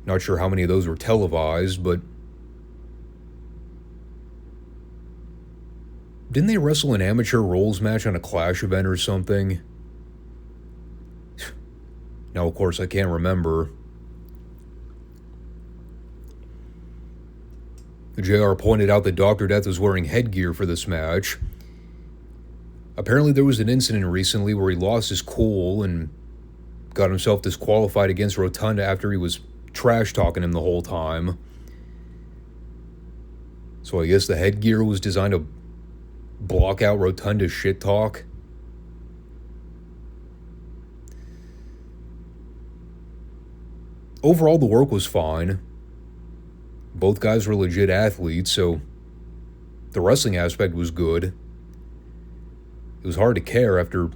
Not sure how many of those were televised, but didn't they wrestle an amateur rules match on a Clash event or something? Now, of course, I can't remember. JR pointed out that Dr. Death was wearing headgear for this match. Apparently there was an incident recently where he lost his cool and got himself disqualified against Rotunda after he was trash-talking him the whole time. So I guess the headgear was designed to block out Rotunda's shit talk. Overall, the work was fine. Both guys were legit athletes, so the wrestling aspect was good. It was hard to care after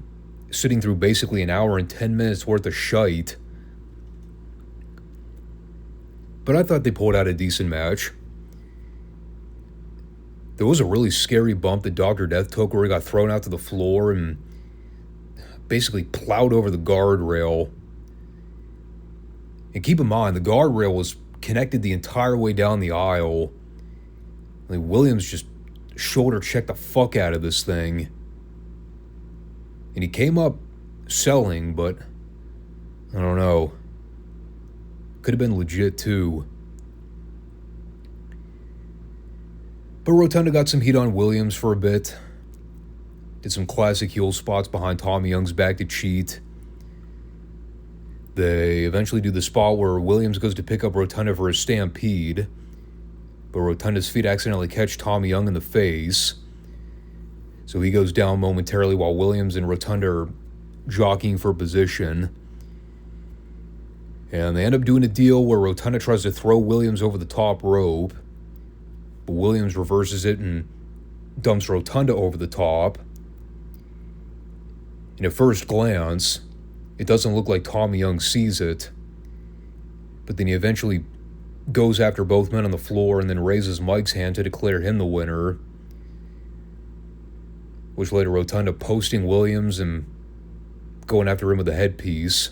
sitting through basically an hour and 10 minutes worth of shite. But I thought they pulled out a decent match. There was a really scary bump that Dr. Death took where he got thrown out to the floor and basically plowed over the guardrail. And keep in mind, the guardrail was connected the entire way down the aisle. I mean, Williams just shoulder checked the fuck out of this thing. And he came up selling, but I don't know. Could have been legit too. But Rotunda got some heat on Williams for a bit. Did some classic heel spots behind Tommy Young's back to cheat. They eventually do the spot where Williams goes to pick up Rotunda for a stampede, but Rotunda's feet accidentally catch Tommy Young in the face. So he goes down momentarily while Williams and Rotunda are jockeying for position. And they end up doing a deal where Rotunda tries to throw Williams over the top rope, but Williams reverses it and dumps Rotunda over the top. And at first glance, it doesn't look like Tommy Young sees it, but then he eventually goes after both men on the floor and then raises Mike's hand to declare him the winner, which led to Rotunda posting Williams and going after him with a headpiece.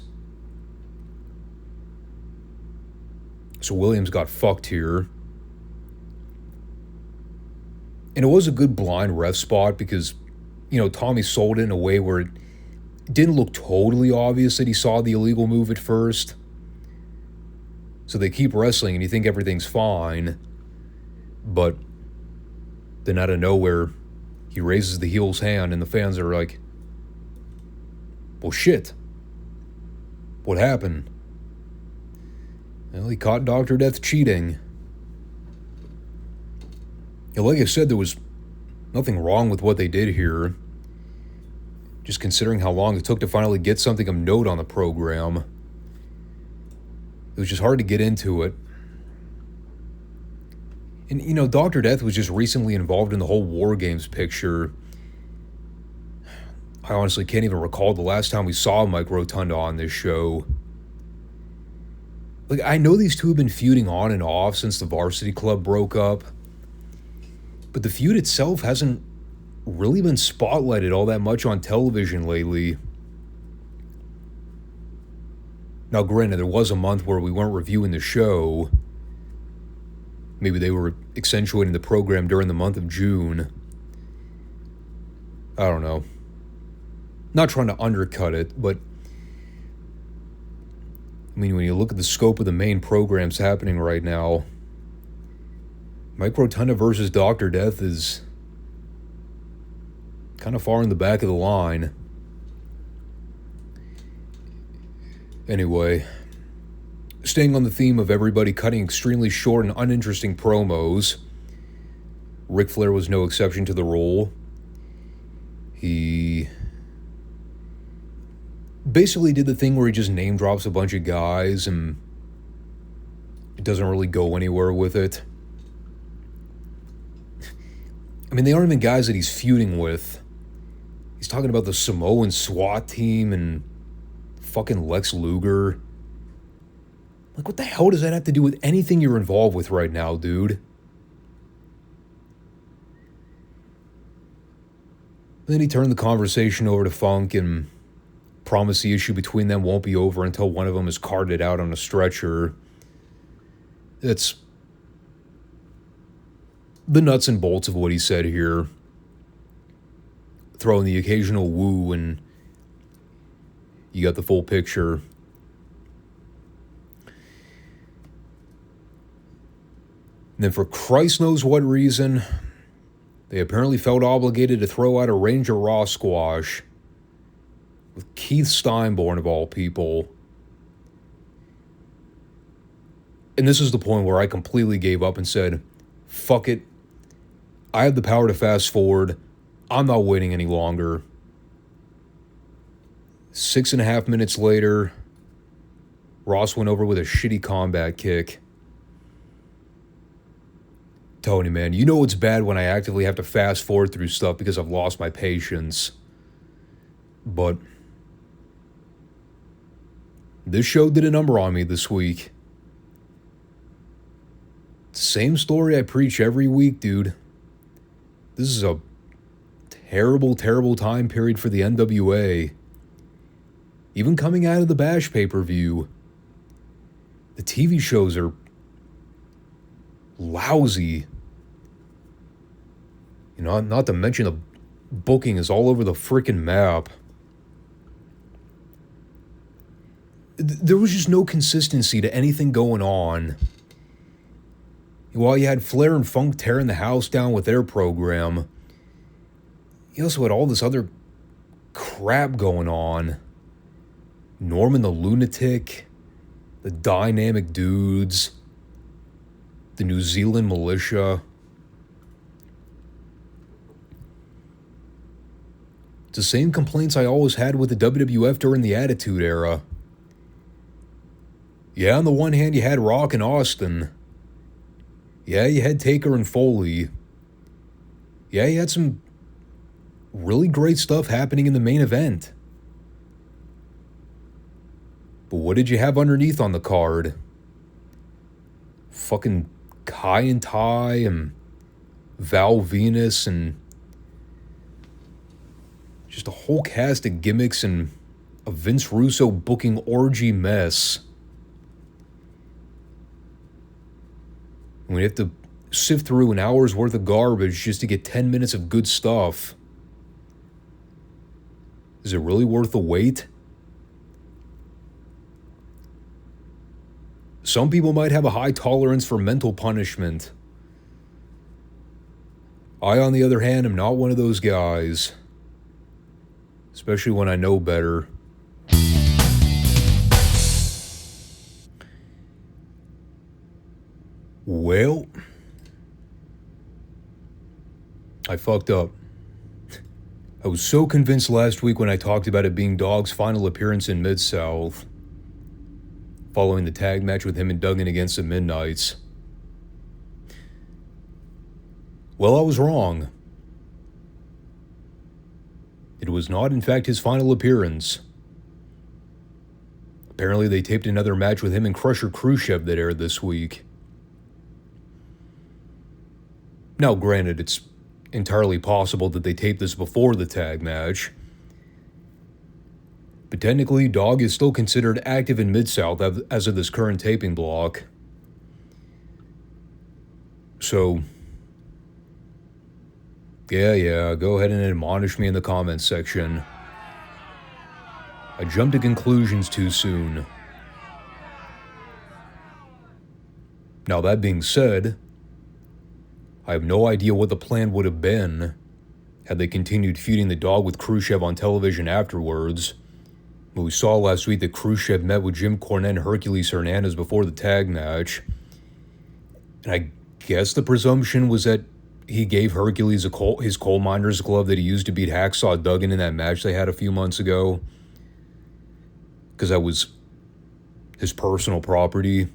So Williams got fucked here. And it was a good blind ref spot because, Tommy sold it in a way where it didn't look totally obvious that he saw the illegal move at first. So they keep wrestling and you think everything's fine. But then out of nowhere, he raises the heel's hand and the fans are like, well, shit. What happened? Well, he caught Dr. Death cheating. Like I said, there was nothing wrong with what they did here. Just considering how long it took to finally get something of note on the program. It was just hard to get into it. And, Dr. Death was just recently involved in the whole War Games picture. I honestly can't even recall the last time we saw Mike Rotunda on this show. I know these two have been feuding on and off since the Varsity Club broke up. But the feud itself hasn't really been spotlighted all that much on television lately. Now, granted, there was a month where we weren't reviewing the show. Maybe they were accentuating the program during the month of June. I don't know. Not trying to undercut it, but I mean, when you look at the scope of the main programs happening right now, Mike Rotunda versus Dr. Death is kind of far in the back of the line. Anyway, staying on the theme of everybody cutting extremely short and uninteresting promos, Ric Flair was no exception to the rule. He basically did the thing where he just name drops a bunch of guys and it doesn't really go anywhere with it. I mean, they aren't even guys that he's feuding with. He's talking about the Samoan SWAT team and fucking Lex Luger. Like, what the hell does that have to do with anything you're involved with right now, dude? Then he turned the conversation over to Funk and promised the issue between them won't be over until one of them is carted out on a stretcher. It's the nuts and bolts of what he said here. Throw in the occasional woo and you got the full picture. And then for Christ knows what reason, they apparently felt obligated to throw out a Ranger Raw squash with Keith Steinborn of all people. And this is the point where I completely gave up and said, fuck it. I have the power to fast forward. I'm not waiting any longer. 6.5 minutes later, Ross went over with a shitty combat kick. Tony, man, you know it's bad when I actively have to fast forward through stuff because I've lost my patience. But this show did a number on me this week. Same story I preach every week, dude. This is a terrible, terrible time period for the NWA. Even coming out of the Bash pay-per-view, the TV shows are lousy. You know, not to mention the booking is all over the freaking map. There was just no consistency to anything going on. While you had Flair and Funk tearing the house down with their program, you also had all this other crap going on. Norman the Lunatic, the Dynamic Dudes, the New Zealand Militia. It's the same complaints I always had with the WWF during the Attitude Era. Yeah, on the one hand, you had Rock and Austin. Yeah, you had Taker and Foley. Yeah, you had some really great stuff happening in the main event. But what did you have underneath on the card? Fucking Kai and Ty and Val Venus and just a whole cast of gimmicks and a Vince Russo booking orgy mess. We have to sift through an hour's worth of garbage just to get 10 minutes of good stuff. Is it really worth the wait? Some people might have a high tolerance for mental punishment. I, on the other hand, am not one of those guys. Especially when I know better. Well, I fucked up. I was so convinced last week when I talked about it being Dog's final appearance in Midsouth, following the tag match with him and Duggan against the Midnights. Well, I was wrong. It was not, in fact, his final appearance. Apparently, they taped another match with him and Crusher Khrushchev that aired this week. Now, granted, it's entirely possible that they taped this before the tag match. But technically, Dog is still considered active in Midsouth as of this current taping block. So, yeah, go ahead and admonish me in the comments section. I jumped to conclusions too soon. Now, that being said, I have no idea what the plan would have been had they continued feuding the dog with Khrushchev on television afterwards. But we saw last week that Khrushchev met with Jim Cornette and Hercules Hernandez before the tag match. And I guess the presumption was that he gave Hercules his coal miner's glove that he used to beat Hacksaw Duggan in that match they had a few months ago. Because that was his personal property.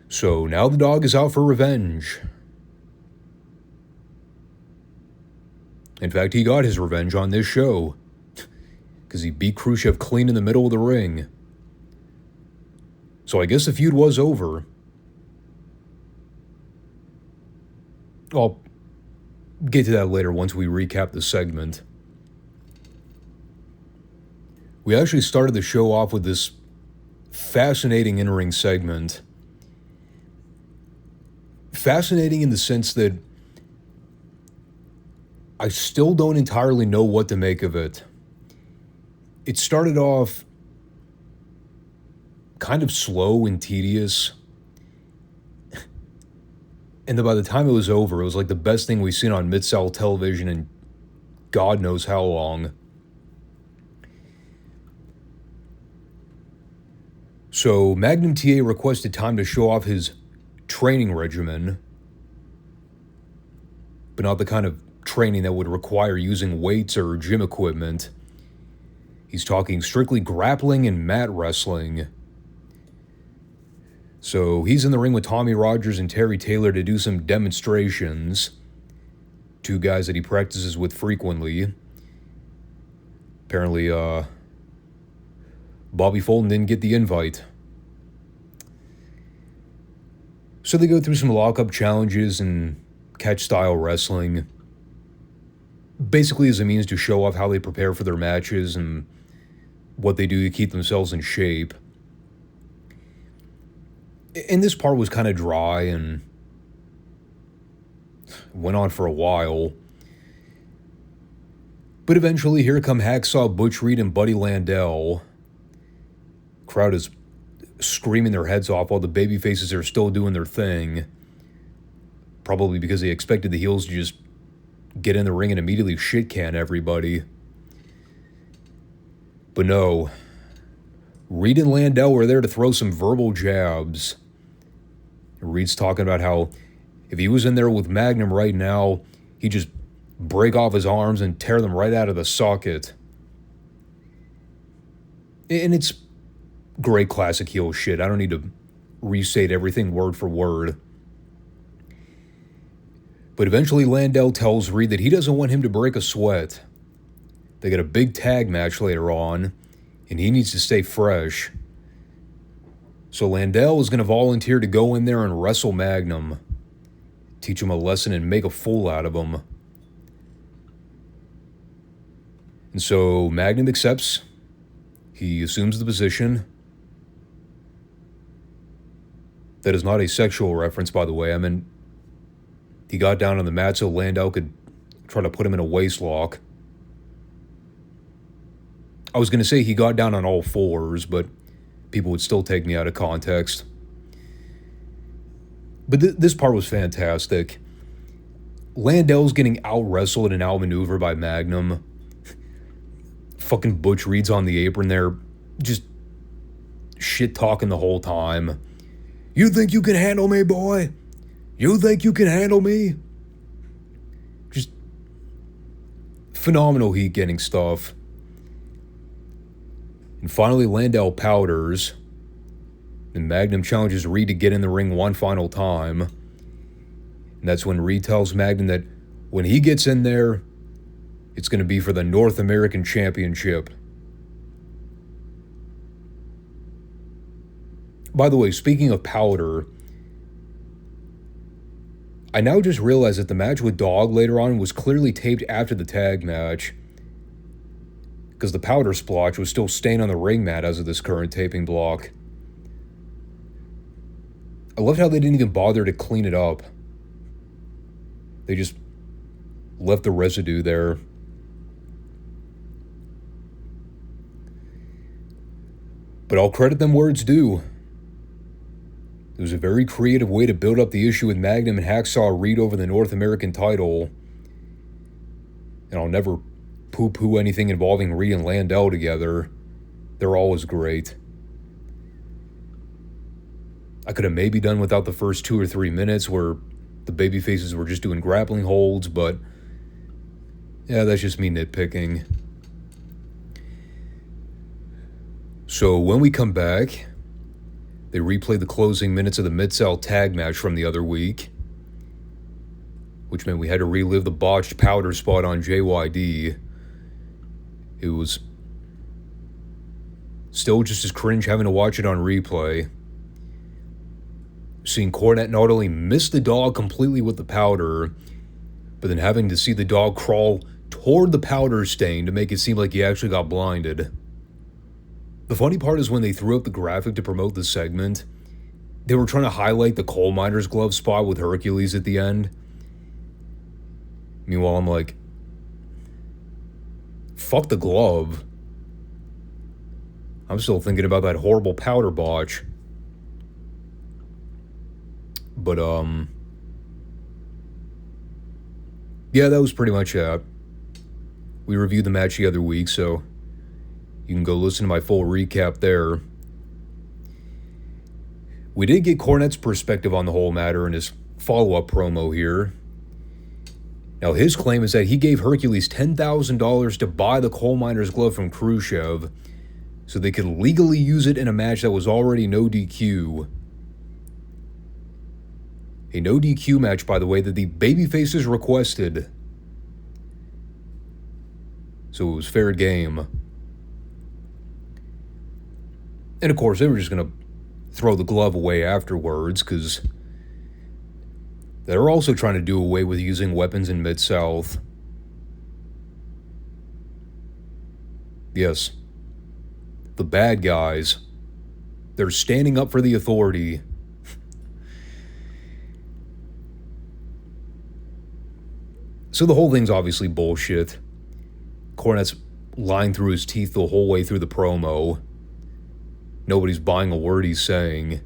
So now the dog is out for revenge. In fact, he got his revenge on this show. Because he beat Khrushchev clean in the middle of the ring. So I guess the feud was over. I'll get to that later once we recap the segment. We actually started the show off with this fascinating in-ring segment. Fascinating in the sense that I still don't entirely know what to make of it. It started off kind of slow and tedious. And then by the time it was over, it was like the best thing we've seen on Midsouth television in God knows how long. So Magnum TA requested time to show off his training regimen, but not the kind of training that would require using weights or gym equipment. He's talking strictly grappling and mat wrestling. So he's in the ring with Tommy Rogers and Terry Taylor to do some demonstrations. Two guys that he practices with frequently. Apparently, Bobby Fulton didn't get the invite. So they go through some lockup challenges and catch-style wrestling. Basically as a means to show off how they prepare for their matches and what they do to keep themselves in shape. And this part was kind of dry and went on for a while. But eventually, here come Hacksaw Butch Reed and Buddy Landel. Crowd is screaming their heads off while the babyfaces are still doing their thing. Probably because they expected the heels to just get in the ring and immediately shit-can everybody. But no. Reed and Landel were there to throw some verbal jabs. Reed's talking about how if he was in there with Magnum right now, he'd just break off his arms and tear them right out of the socket. And it's great classic heel shit. I don't need to restate everything word for word. But eventually Landel tells Reed that he doesn't want him to break a sweat. They got a big tag match later on, and he needs to stay fresh. So Landel is going to volunteer to go in there and wrestle Magnum. Teach him a lesson and make a fool out of him. And so Magnum accepts. He assumes the position. That is not a sexual reference, by the way. I mean, he got down on the mat so Landel could try to put him in a waist lock. I was going to say he got down on all fours, but people would still take me out of context. But this part was fantastic. Landel's getting out-wrestled and out-maneuvered by Magnum. Fucking Butch Reed's on the apron there, just shit-talking the whole time. You think you can handle me, boy? You think you can handle me? Just phenomenal heat-getting stuff. And finally, Landel powders, and Magnum challenges Reed to get in the ring one final time. And that's when Reed tells Magnum that when he gets in there, it's going to be for the North American Championship. By the way, speaking of powder, I now just realized that the match with Dog later on was clearly taped after the tag match, because the powder splotch was still staying on the ring mat as of this current taping block. I loved how they didn't even bother to clean it up. They just left the residue there. But I'll credit them where it's due. It was a very creative way to build up the issue with Magnum and Hacksaw Reed over the North American title. And I'll never poo-poo anything involving Reed and Landel together. They're always great. I could have maybe done without the first 2 or 3 minutes where the babyfaces were just doing grappling holds, but yeah, that's just me nitpicking. So when we come back, they replay the closing minutes of the Midsouth tag match from the other week, which meant we had to relive the botched powder spot on JYD. It was still just as cringe having to watch it on replay. Seeing Cornette not only miss the dog completely with the powder, but then having to see the dog crawl toward the powder stain to make it seem like he actually got blinded. The funny part is when they threw up the graphic to promote the segment, they were trying to highlight the coal miner's glove spot with Hercules at the end. Meanwhile, I'm like, fuck the glove. I'm still thinking about that horrible powder botch. But, yeah, that was pretty much it. We reviewed the match the other week, so you can go listen to my full recap there. We did get Cornette's perspective on the whole matter in his follow-up promo here. Now, his claim is that he gave Hercules $10,000 to buy the coal miner's glove from Khrushchev so they could legally use it in a match that was already no DQ. A no DQ match, by the way, that the babyfaces requested. So it was fair game. And of course, they were just going to throw the glove away afterwards, because they're also trying to do away with using weapons in Mid-South. Yes. The bad guys. They're standing up for the authority. So the whole thing's obviously bullshit. Cornette's lying through his teeth the whole way through the promo. Nobody's buying a word he's saying.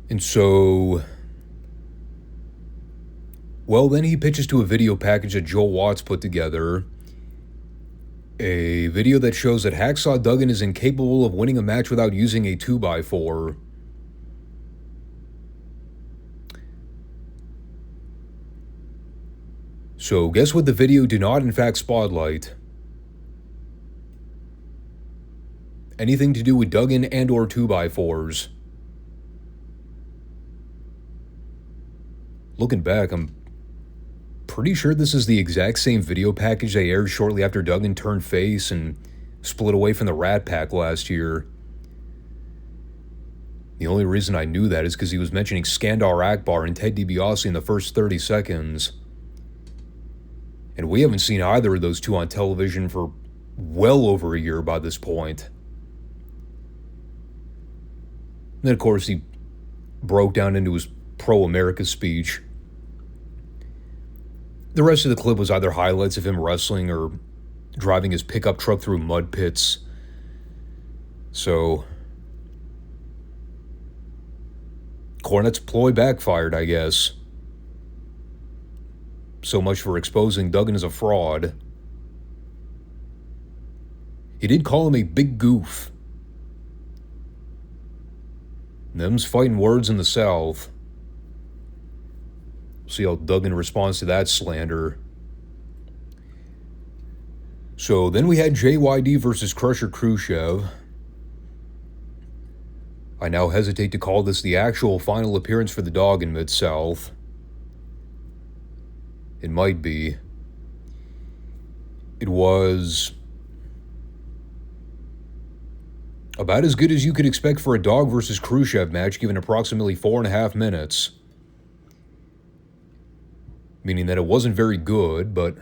And so, well, then he pitches to a video package that Joel Watts put together. A video that shows that Hacksaw Duggan is incapable of winning a match without using a 2x4. So, guess what the video did not in fact spotlight? Anything to do with Duggan and or 2x4s. Looking back, I'm pretty sure this is the exact same video package they aired shortly after Duggan turned face and split away from the Rat Pack last year. The only reason I knew that is because he was mentioning Skandar Akbar and Ted DiBiase in the first 30 seconds. And we haven't seen either of those two on television for well over a year by this point. And then, of course, he broke down into his pro-America speech. The rest of the clip was either highlights of him wrestling or driving his pickup truck through mud pits. So, Cornette's ploy backfired, I guess. So much for exposing Duggan as a fraud. He did call him a big goof. Them's fighting words in the South. See how Duggan responds to that slander. So then we had JYD versus Crusher Khrushchev. I now hesitate to call this the actual final appearance for the dog in Mid-South. It might be. It was about as good as you could expect for a dog versus Khrushchev match, given approximately 4.5 minutes. Meaning that it wasn't very good, but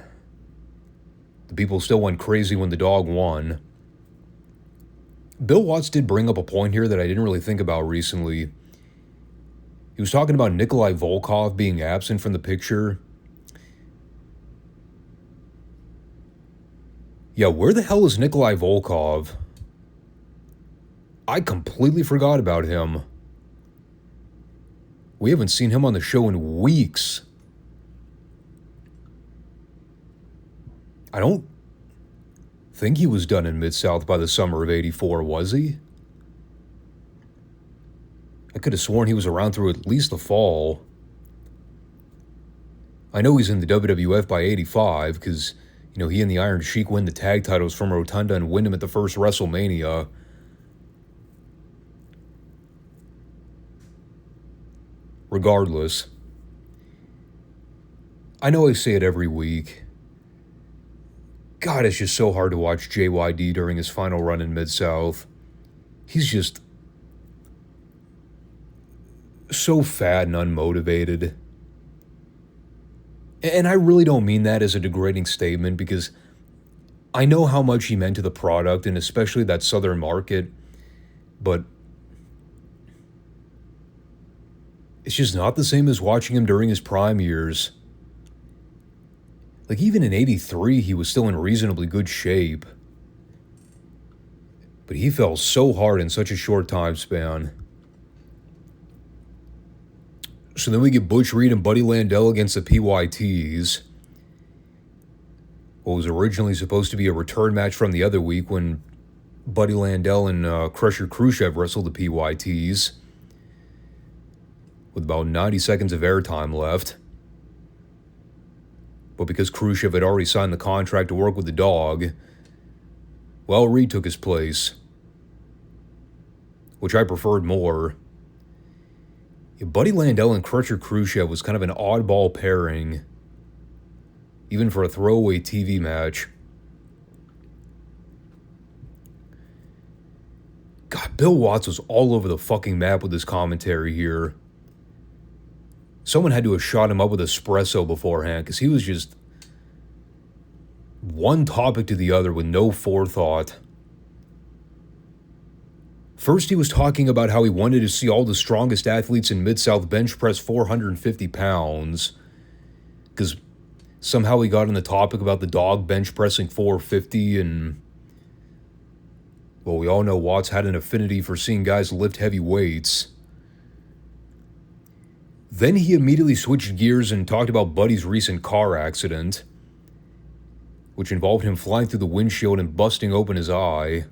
the people still went crazy when the dog won. Bill Watts did bring up a point here that I didn't really think about recently. He was talking about Nikolai Volkov being absent from the picture. Yeah, where the hell is Nikolai Volkov? I completely forgot about him. We haven't seen him on the show in weeks. I don't think he was done in Midsouth by the summer of '84, was he? I could have sworn he was around through at least the fall. I know he's in the WWF by '85 because, he and the Iron Sheik win the tag titles from Rotunda and win them at the first WrestleMania. Regardless, I know I say it every week. God, it's just so hard to watch JYD during his final run in Mid-South. He's just so fat and unmotivated. And I really don't mean that as a degrading statement because I know how much he meant to the product and especially that southern market, but it's just not the same as watching him during his prime years. Like, even in '83, he was still in reasonably good shape. But he fell so hard in such a short time span. So then we get Butch Reed and Buddy Landel against the PYTs. What was originally supposed to be a return match from the other week when Buddy Landel and Crusher Khrushchev wrestled the PYTs. With about 90 seconds of airtime left. But because Khrushchev had already signed the contract to work with the dog, well, Reed took his place. Which I preferred more. Buddy Landel and Crusher Khrushchev was kind of an oddball pairing, even for a throwaway TV match. God, Bill Watts was all over the fucking map with his commentary here. Someone had to have shot him up with espresso beforehand, because he was just one topic to the other with no forethought. First, he was talking about how he wanted to see all the strongest athletes in Mid-South bench press 450 pounds, because somehow he got on the topic about the dog bench pressing 450, and, well, we all know Watts had an affinity for seeing guys lift heavy weights. Then he immediately switched gears and talked about Buddy's recent car accident, which involved him flying through the windshield and busting open his eye.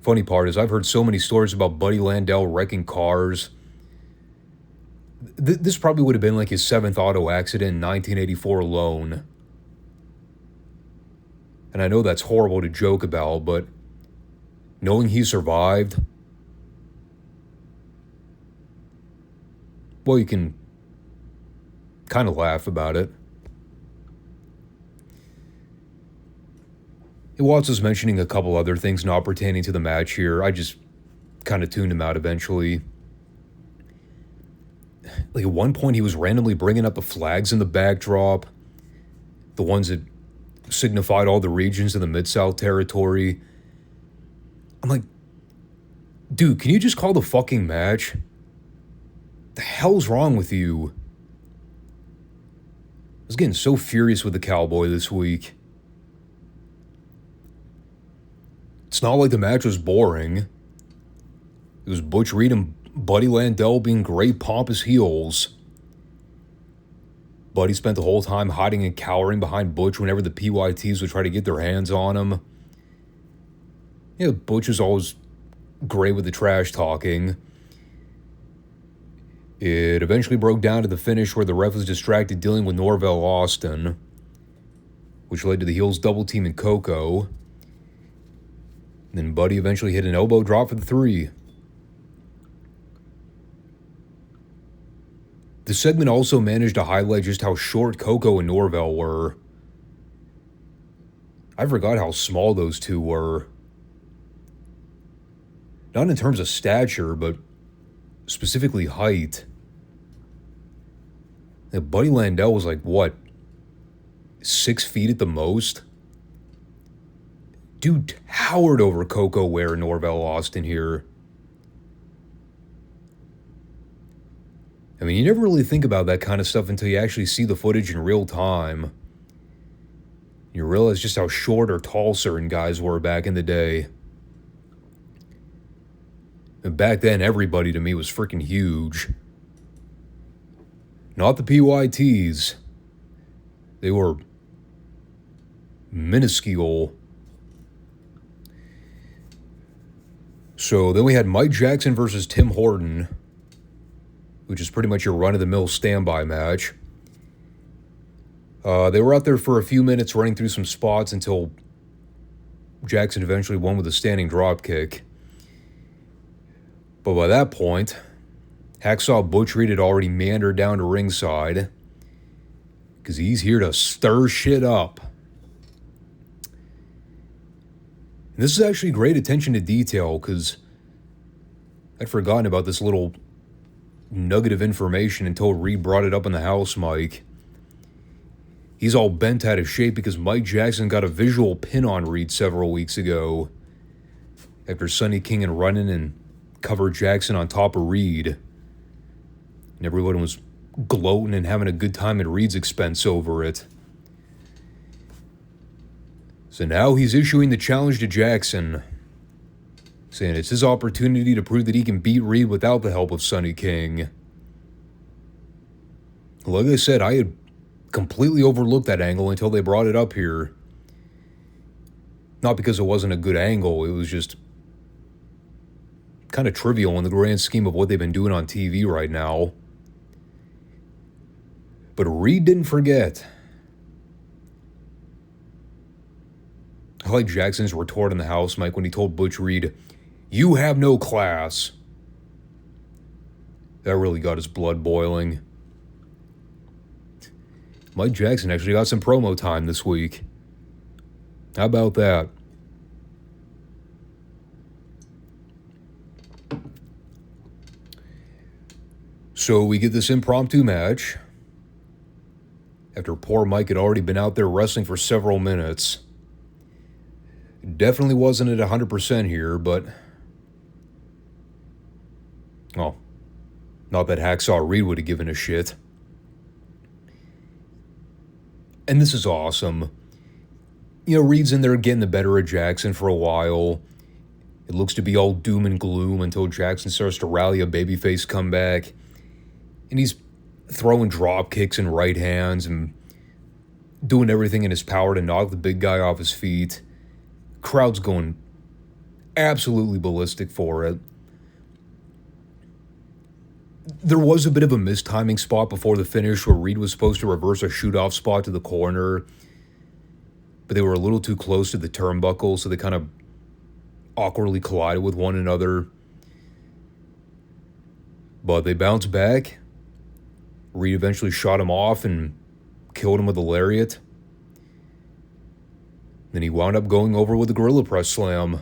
Funny part is I've heard so many stories about Buddy Landel wrecking cars. This probably would have been like his 7th auto accident in 1984 alone. And I know that's horrible to joke about, but knowing he survived, well, you can kind of laugh about it. Watts was mentioning a couple other things not pertaining to the match here. I just kind of tuned him out eventually. Like, at one point, he was randomly bringing up the flags in the backdrop, the ones that signified all the regions of the Mid-South territory. I'm like, dude, can you just call the fucking match? The hell's wrong with you? I was getting so furious with the Cowboy this week. It's not like the match was boring. It was Butch Reed and Buddy Landel being great pompous heels. Buddy spent the whole time hiding and cowering behind Butch whenever the PYTs would try to get their hands on him. Yeah, Butch was always great with the trash talking. It eventually broke down to the finish where the ref was distracted dealing with Norvell Austin, which led to the heels double teaming Coco. Then Buddy eventually hit an elbow drop for the 3. The segment also managed to highlight just how short Coco and Norvell were. I forgot how small those two were. Not in terms of stature, but specifically height. Buddy Landel was like, what, 6 feet at the most? Dude towered over Coco Ware and Norvell Austin here. I mean, you never really think about that kind of stuff until you actually see the footage in real time. You realize just how short or tall certain guys were back in the day. And back then, everybody to me was freaking huge. Not the PYTs. They were minuscule. So then we had Mike Jackson versus Tim Horton, which is pretty much your run-of-the-mill standby match. They were out there for a few minutes running through some spots until Jackson eventually won with a standing dropkick. But by that point, Hacksaw Butch Reed had already meandered down to ringside because he's here to stir shit up. And this is actually great attention to detail because I'd forgotten about this little nugget of information until Reed brought it up on the house mic. He's all bent out of shape because Mike Jackson got a visual pin on Reed several weeks ago after Sonny King and Runnin' and covered Jackson on top of Reed. And everyone was gloating and having a good time at Reed's expense over it. So now he's issuing the challenge to Jackson, saying it's his opportunity to prove that he can beat Reed without the help of Sonny King. Like I said, I had completely overlooked that angle until they brought it up here. Not because it wasn't a good angle, it was just kind of trivial in the grand scheme of what they've been doing on TV right now. But Reed didn't forget. I like Jackson's retort in the house mic when he told Butch Reed, "You have no class." That really got his blood boiling. Mike Jackson actually got some promo time this week. How about that? So we get this impromptu match after poor Mike had already been out there wrestling for several minutes. Definitely wasn't at 100% here, but oh, not that Hacksaw Reed would have given a shit. And this is awesome. You know, Reed's in there getting the better of Jackson for a while. It looks to be all doom and gloom until Jackson starts to rally a babyface comeback. And he's throwing drop kicks and right hands and doing everything in his power to knock the big guy off his feet. Crowd's going absolutely ballistic for it. There was a bit of a mistiming spot before the finish where Reed was supposed to reverse a shoot-off spot to the corner, but they were a little too close to the turnbuckle, so they kind of awkwardly collided with one another. But they bounced back. Reed eventually shot him off and killed him with a lariat. Then he wound up going over with a Gorilla Press Slam.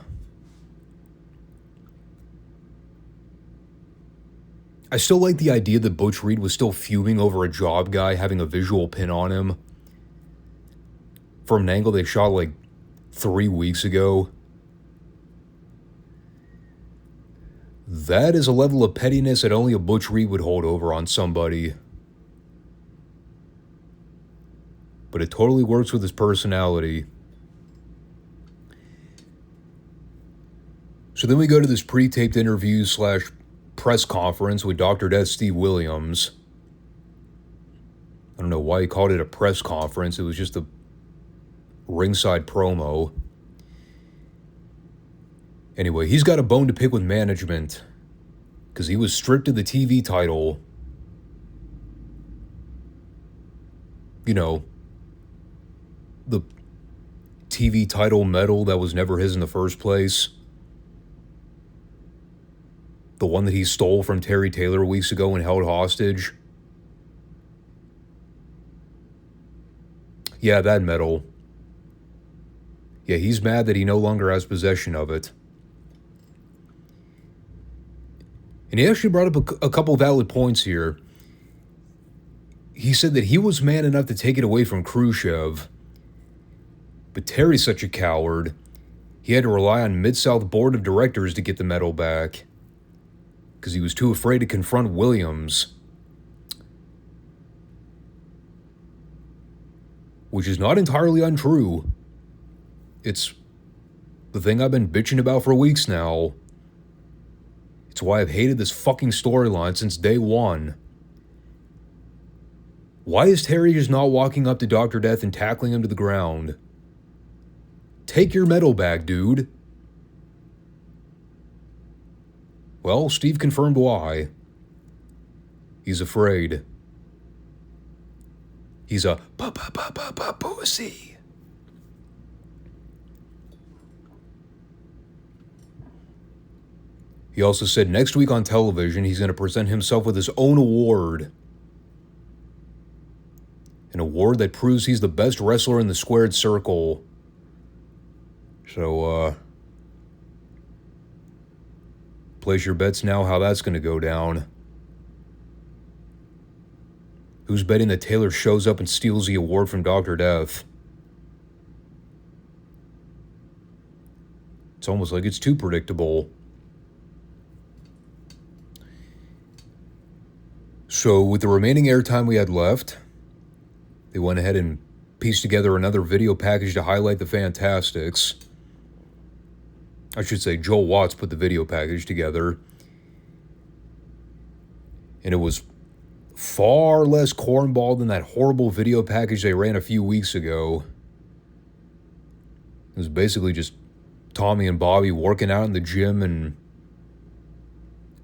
I still like the idea that Butch Reed was still fuming over a job guy having a visual pin on him from an angle they shot like 3 weeks ago. That is a level of pettiness that only a Butch Reed would hold over on somebody. But it totally works with his personality. So then we go to this pre-taped interview / press conference with Dr. Death Steve Williams. I don't know why he called it a press conference. It was just a ringside promo. Anyway, he's got a bone to pick with management because he was stripped of the TV title. You know, the TV title medal that was never his in the first place. The one that he stole from Terry Taylor weeks ago and held hostage. Yeah, that medal. Yeah, he's mad that he no longer has possession of it. And he actually brought up a couple valid points here. He said that he was man enough to take it away from Khrushchev. But Terry's such a coward, he had to rely on Midsouth Board of Directors to get the medal back. Because he was too afraid to confront Williams. Which is not entirely untrue. It's the thing I've been bitching about for weeks now. It's why I've hated this fucking storyline since day one. Why is Terry just not walking up to Dr. Death and tackling him to the ground? Take your medal back, dude. Well, Steve confirmed why. He's afraid. He's a pussy. He also said next week on television he's going to present himself with his own award. An award that proves he's the best wrestler in the squared circle. So, place your bets now how that's going to go down. Who's betting that Taylor shows up and steals the award from Dr. Death? It's almost like it's too predictable. So, with the remaining airtime we had left, they went ahead and pieced together another video package to highlight the Fantastics. I should say Joel Watts put the video package together. And it was far less cornball than that horrible video package they ran a few weeks ago. It was basically just Tommy and Bobby working out in the gym and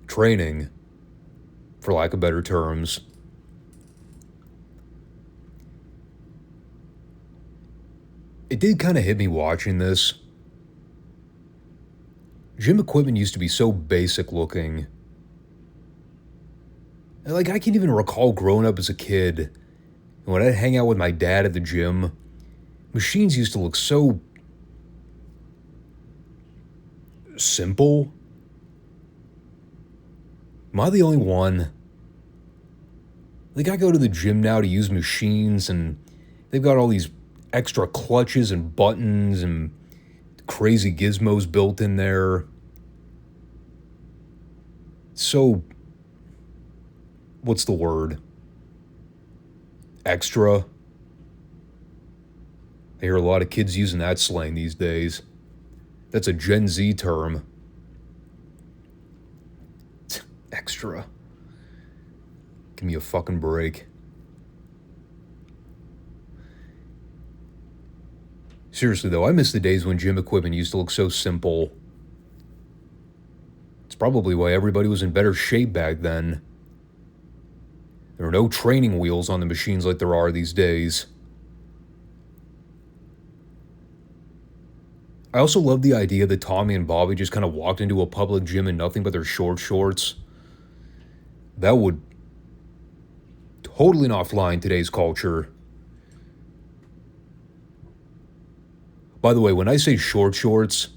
training, for lack of better terms. It did kind of hit me watching this. Gym equipment used to be so basic looking. And like, I can't even recall growing up as a kid, and when I'd hang out with my dad at the gym, machines used to look so simple. Am I the only one? Like, I go to the gym now to use machines, and they've got all these extra clutches and buttons and crazy gizmos built in there. So, what's the word? Extra. I hear a lot of kids using that slang these days. That's a Gen Z term. Extra. Give me a fucking break. Seriously though, I miss the days when gym equipment used to look so simple. It's probably why everybody was in better shape back then. There were no training wheels on the machines like there are these days. I also love the idea that Tommy and Bobby just kind of walked into a public gym in nothing but their short shorts. That would totally not fly in today's culture. By the way, when I say short shorts,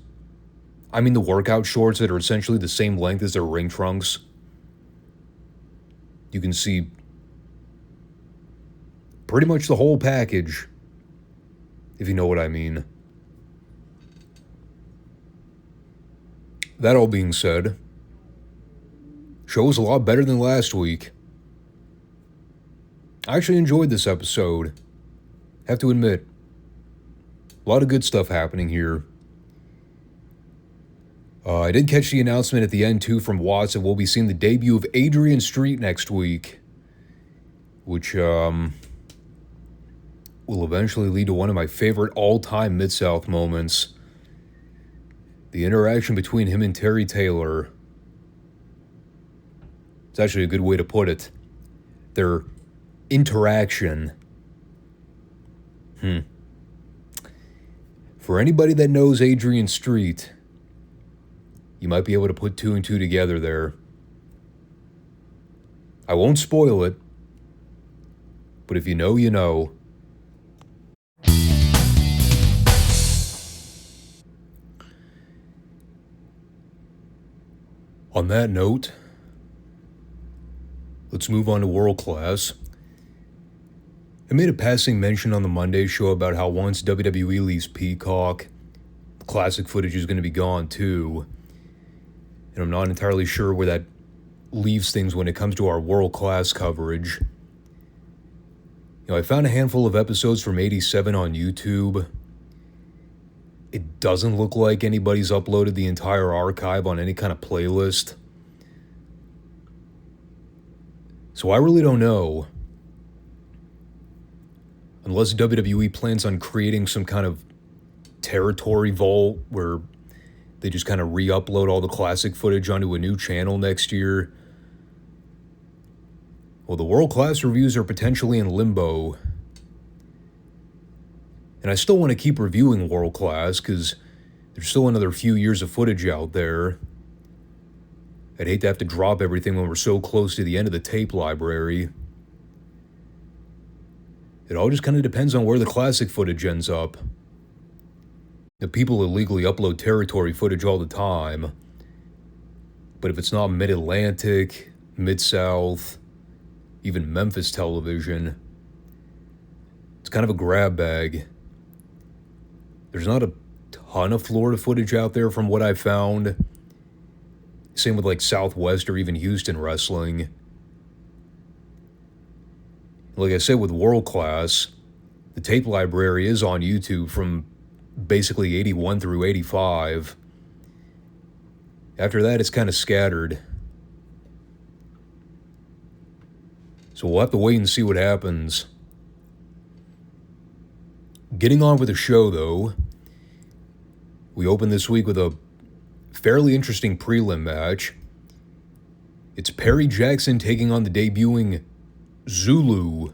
I mean the workout shorts that are essentially the same length as their ring trunks. You can see pretty much the whole package, if you know what I mean. That all being said, show was a lot better than last week. I actually enjoyed this episode. Have to admit, a lot of good stuff happening here. I did catch the announcement at the end, too, from Watts that we'll be seeing the debut of Adrian Street next week, which will eventually lead to one of my favorite all-time Midsouth moments. The interaction between him and Terry Taylor. It's actually a good way to put it. Their interaction. For anybody that knows Adrian Street, you might be able to put two and two together there. I won't spoil it, but if you know, you know. On that note, let's move on to World Class. I made a passing mention on the Monday show about how once WWE leaves Peacock, the classic footage is going to be gone too. And I'm not entirely sure where that leaves things when it comes to our World Class coverage. I found a handful of episodes from '87 on YouTube. It doesn't look like anybody's uploaded the entire archive on any kind of playlist. So I really don't know. Unless WWE plans on creating some kind of territory vault where they just kind of re-upload all the classic footage onto a new channel next year. Well, the world-class reviews are potentially in limbo. And I still want to keep reviewing world-class because there's still another few years of footage out there. I'd hate to have to drop everything when we're so close to the end of the tape library. It all just kind of depends on where the classic footage ends up. The people illegally upload territory footage all the time. But if it's not Mid-Atlantic, Midsouth, even Memphis television, it's kind of a grab bag. There's not a ton of Florida footage out there from what I've found. Same with like Southwest or even Houston wrestling. Like I said with World Class, the tape library is on YouTube from basically 81 through 85. After that, it's kind of scattered. So we'll have to wait and see what happens. Getting on with the show, though, we opened this week with a fairly interesting prelim match. It's Perry Jackson taking on the debuting Zulu.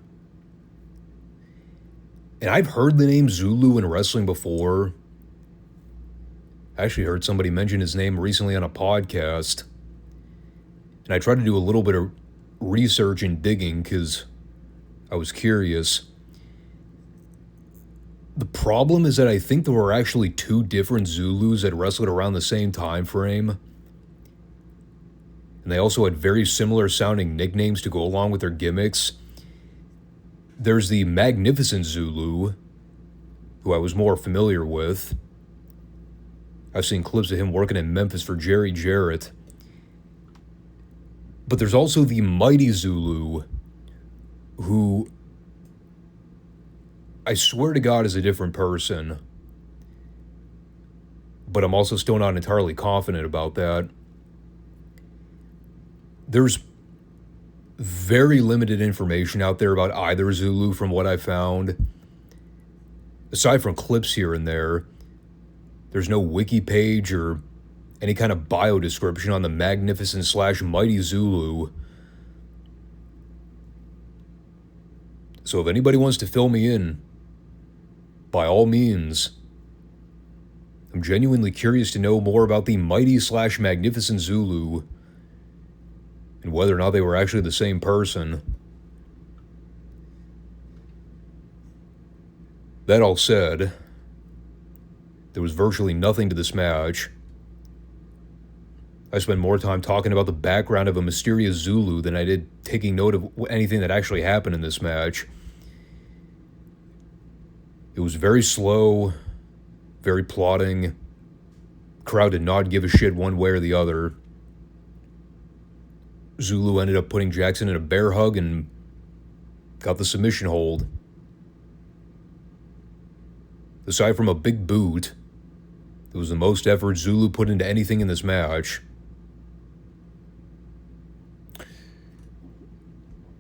And I've heard the name Zulu in wrestling before. I actually heard somebody mention his name recently on a podcast. And I tried to do a little bit of research and digging because I was curious. The problem is that I think there were actually two different Zulus that wrestled around the same time frame. And they also had very similar sounding nicknames to go along with their gimmicks. There's the Magnificent Zulu, who I was more familiar with. I've seen clips of him working in Memphis for Jerry Jarrett. But there's also the Mighty Zulu, who I swear to God is a different person. But I'm also still not entirely confident about that. There's very limited information out there about either Zulu from what I found. Aside from clips here and there, there's no wiki page or any kind of bio description on the Magnificent / Mighty Zulu. So if anybody wants to fill me in, by all means. I'm genuinely curious to know more about the Mighty / Magnificent Zulu and whether or not they were actually the same person. That all said, there was virtually nothing to this match. I spent more time talking about the background of a mysterious Zulu than I did taking note of anything that actually happened in this match. It was very slow, very plotting. Crowd did not give a shit one way or the other. Zulu ended up putting Jackson in a bear hug and got the submission hold. Aside from a big boot, it was the most effort Zulu put into anything in this match.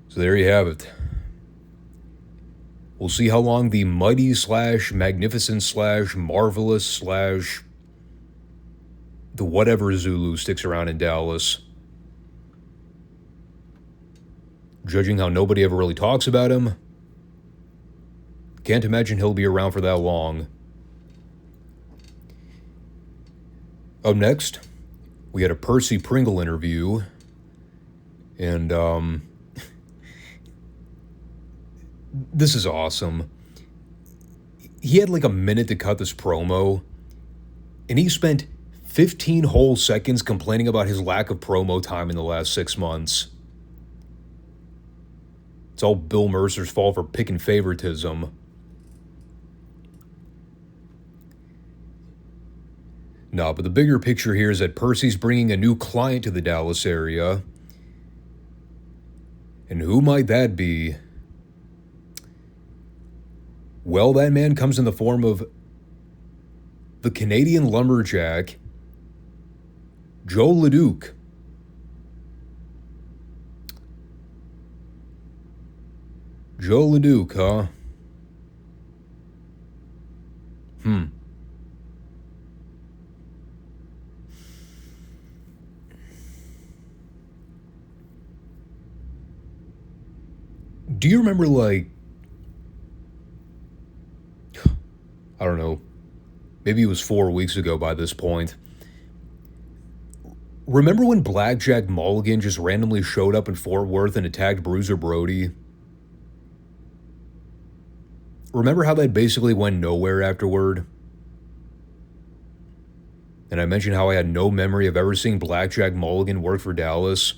So there you have it. We'll see how long the Mighty / Magnificent / Marvelous / the whatever Zulu sticks around in Dallas. Judging how nobody ever really talks about him, can't imagine he'll be around for that long. Up next, we had a Percy Pringle interview, and this is awesome. He had like a minute to cut this promo, and he spent 15 whole seconds complaining about his lack of promo time in the last 6 months. It's all Bill Mercer's fault for picking favoritism. No, but the bigger picture here is that Percy's bringing a new client to the Dallas area. And who might that be? Well, that man comes in the form of the Canadian lumberjack, Joe LeDuc. Joe LeDuc, huh? Do you remember, like, I don't know, maybe it was 4 weeks ago by this point. Remember when Blackjack Mulligan just randomly showed up in Fort Worth and attacked Bruiser Brody? Remember how that basically went nowhere afterward? And I mentioned how I had no memory of ever seeing Blackjack Mulligan work for Dallas.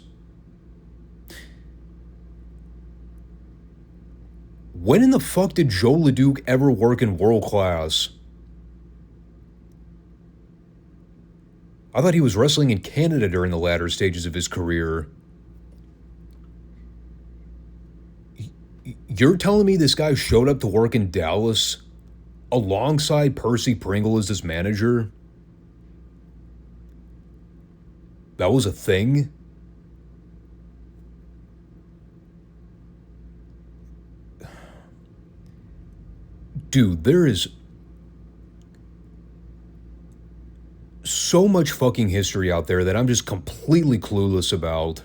When in the fuck did Joe LeDuc ever work in World Class? I thought he was wrestling in Canada during the latter stages of his career. You're telling me this guy showed up to work in Dallas alongside Percy Pringle as his manager? That was a thing? Dude, there is so much fucking history out there that I'm just completely clueless about.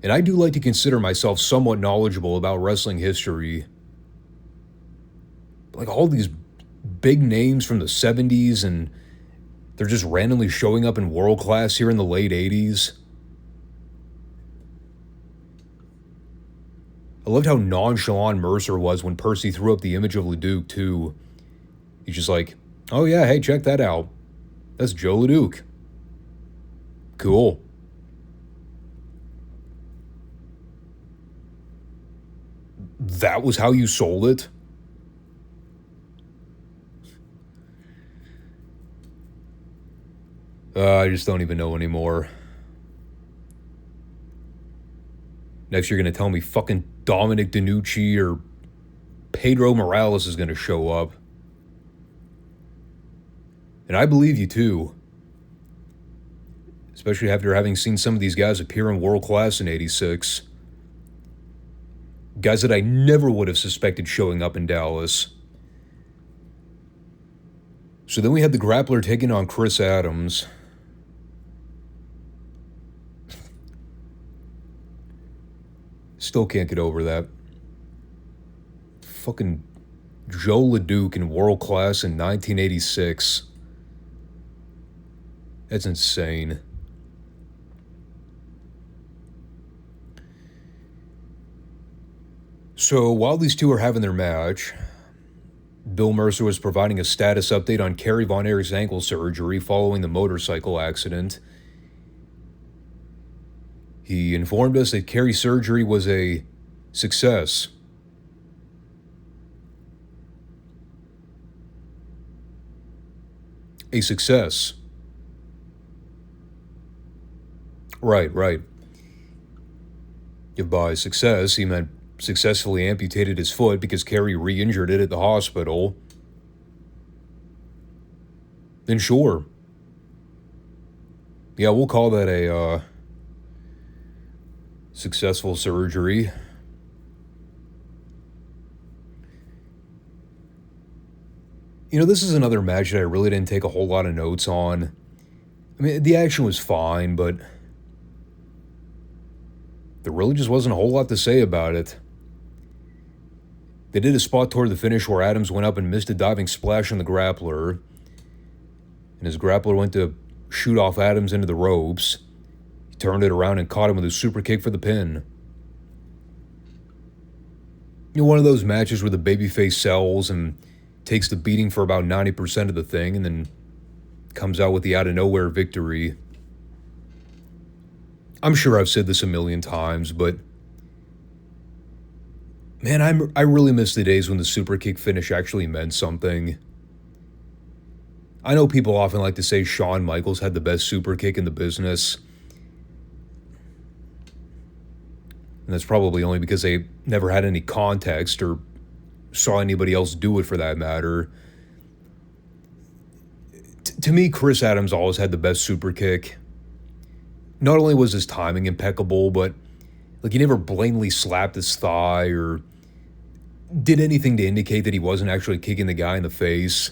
And I do like to consider myself somewhat knowledgeable about wrestling history. Like all these big names from the 70s, and they're just randomly showing up in World Class here in the late 80s. I loved how nonchalant Mercer was when Percy threw up the image of LeDuc, too. He's just like, oh yeah, hey, check that out. That's Joe LeDuc. Cool. That was how you sold it? I just don't even know anymore. Next, you're going to tell me fucking Dominic DeNucci or Pedro Morales is going to show up. And I believe you, too. Especially after having seen some of these guys appear in World Class in '86. Guys that I never would have suspected showing up in Dallas. So then we had the Grappler taking on Chris Adams. Still can't get over that. Fucking Joe LeDuc in World Class in 1986. That's insane. So while these two are having their match, Bill Mercer was providing a status update on Kerry Von Erich's ankle surgery following the motorcycle accident. He informed us that Kerry's surgery was a success. A success. Right. If by success he meant successfully amputated his foot because Kerry re-injured it at the hospital, then sure. Yeah, we'll call that a successful surgery. You know, this is another match that I really didn't take a whole lot of notes on. I mean, the action was fine, but there really just wasn't a whole lot to say about it. They did a spot toward the finish where Adams went up and missed a diving splash on the grappler. And his grappler went to shoot off Adams into the ropes. He turned it around and caught him with a super kick for the pin. You know, one of those matches where the babyface sells and takes the beating for about 90% of the thing and then comes out with the out-of-nowhere victory. I'm sure I've said this a million times, but man, I really miss the days when the super kick finish actually meant something. I know people often like to say Shawn Michaels had the best super kick in the business. And that's probably only because they never had any context or saw anybody else do it for that matter. To me, Chris Adams always had the best super kick. Not only was his timing impeccable, but Like, he never blatantly slapped his thigh or did anything to indicate that he wasn't actually kicking the guy in the face.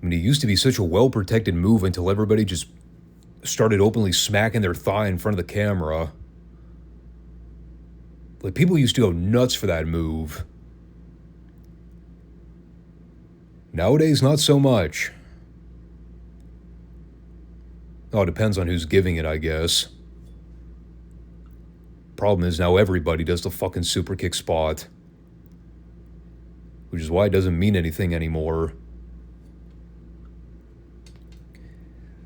I mean, it used to be such a well-protected move until everybody just started openly smacking their thigh in front of the camera. Like, people used to go nuts for that move. Nowadays, not so much. Oh, it depends on who's giving it, I guess. Problem is, now everybody does the fucking super kick spot. Which is why it doesn't mean anything anymore.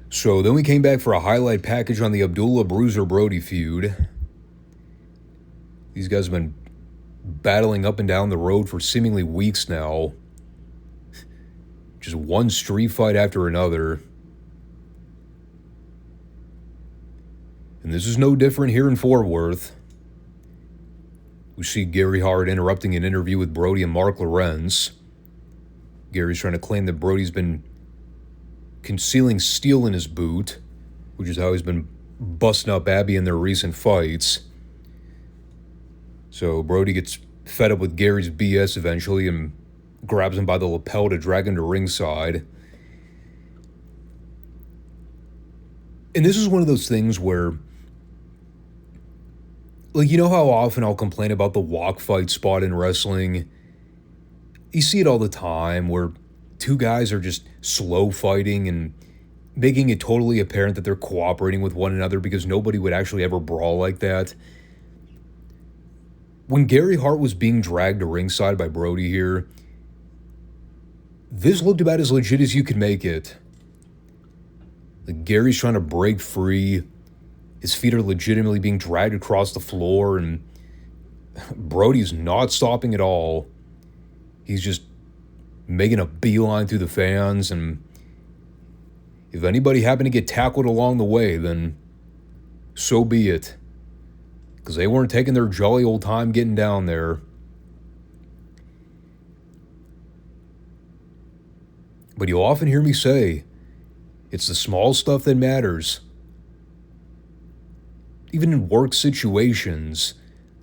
So then we came back for a highlight package on the Abdullah Bruiser Brody feud. These guys have been battling up and down the road for seemingly weeks now. Just one street fight after another. And this is no different here in Fort Worth. We see Gary Hart interrupting an interview with Brody and Mark Lorenz. Gary's trying to claim that Brody's been concealing steel in his boot, which is how he's been busting up Abby in their recent fights. So Brody gets fed up with Gary's BS eventually and grabs him by the lapel to drag him to ringside. And this is one of those things where, like, you know how often I'll complain about the walk fight spot in wrestling? You see it all the time where two guys are just slow fighting and making it totally apparent that they're cooperating with one another because nobody would actually ever brawl like that. When Gary Hart was being dragged to ringside by Brody here, this looked about as legit as you could make it. Like, Gary's trying to break free. His feet are legitimately being dragged across the floor, and Brody's not stopping at all. He's just making a beeline through the fans, and if anybody happened to get tackled along the way, then so be it. Because they weren't taking their jolly old time getting down there. But you'll often hear me say, it's the small stuff that matters. Even in work situations,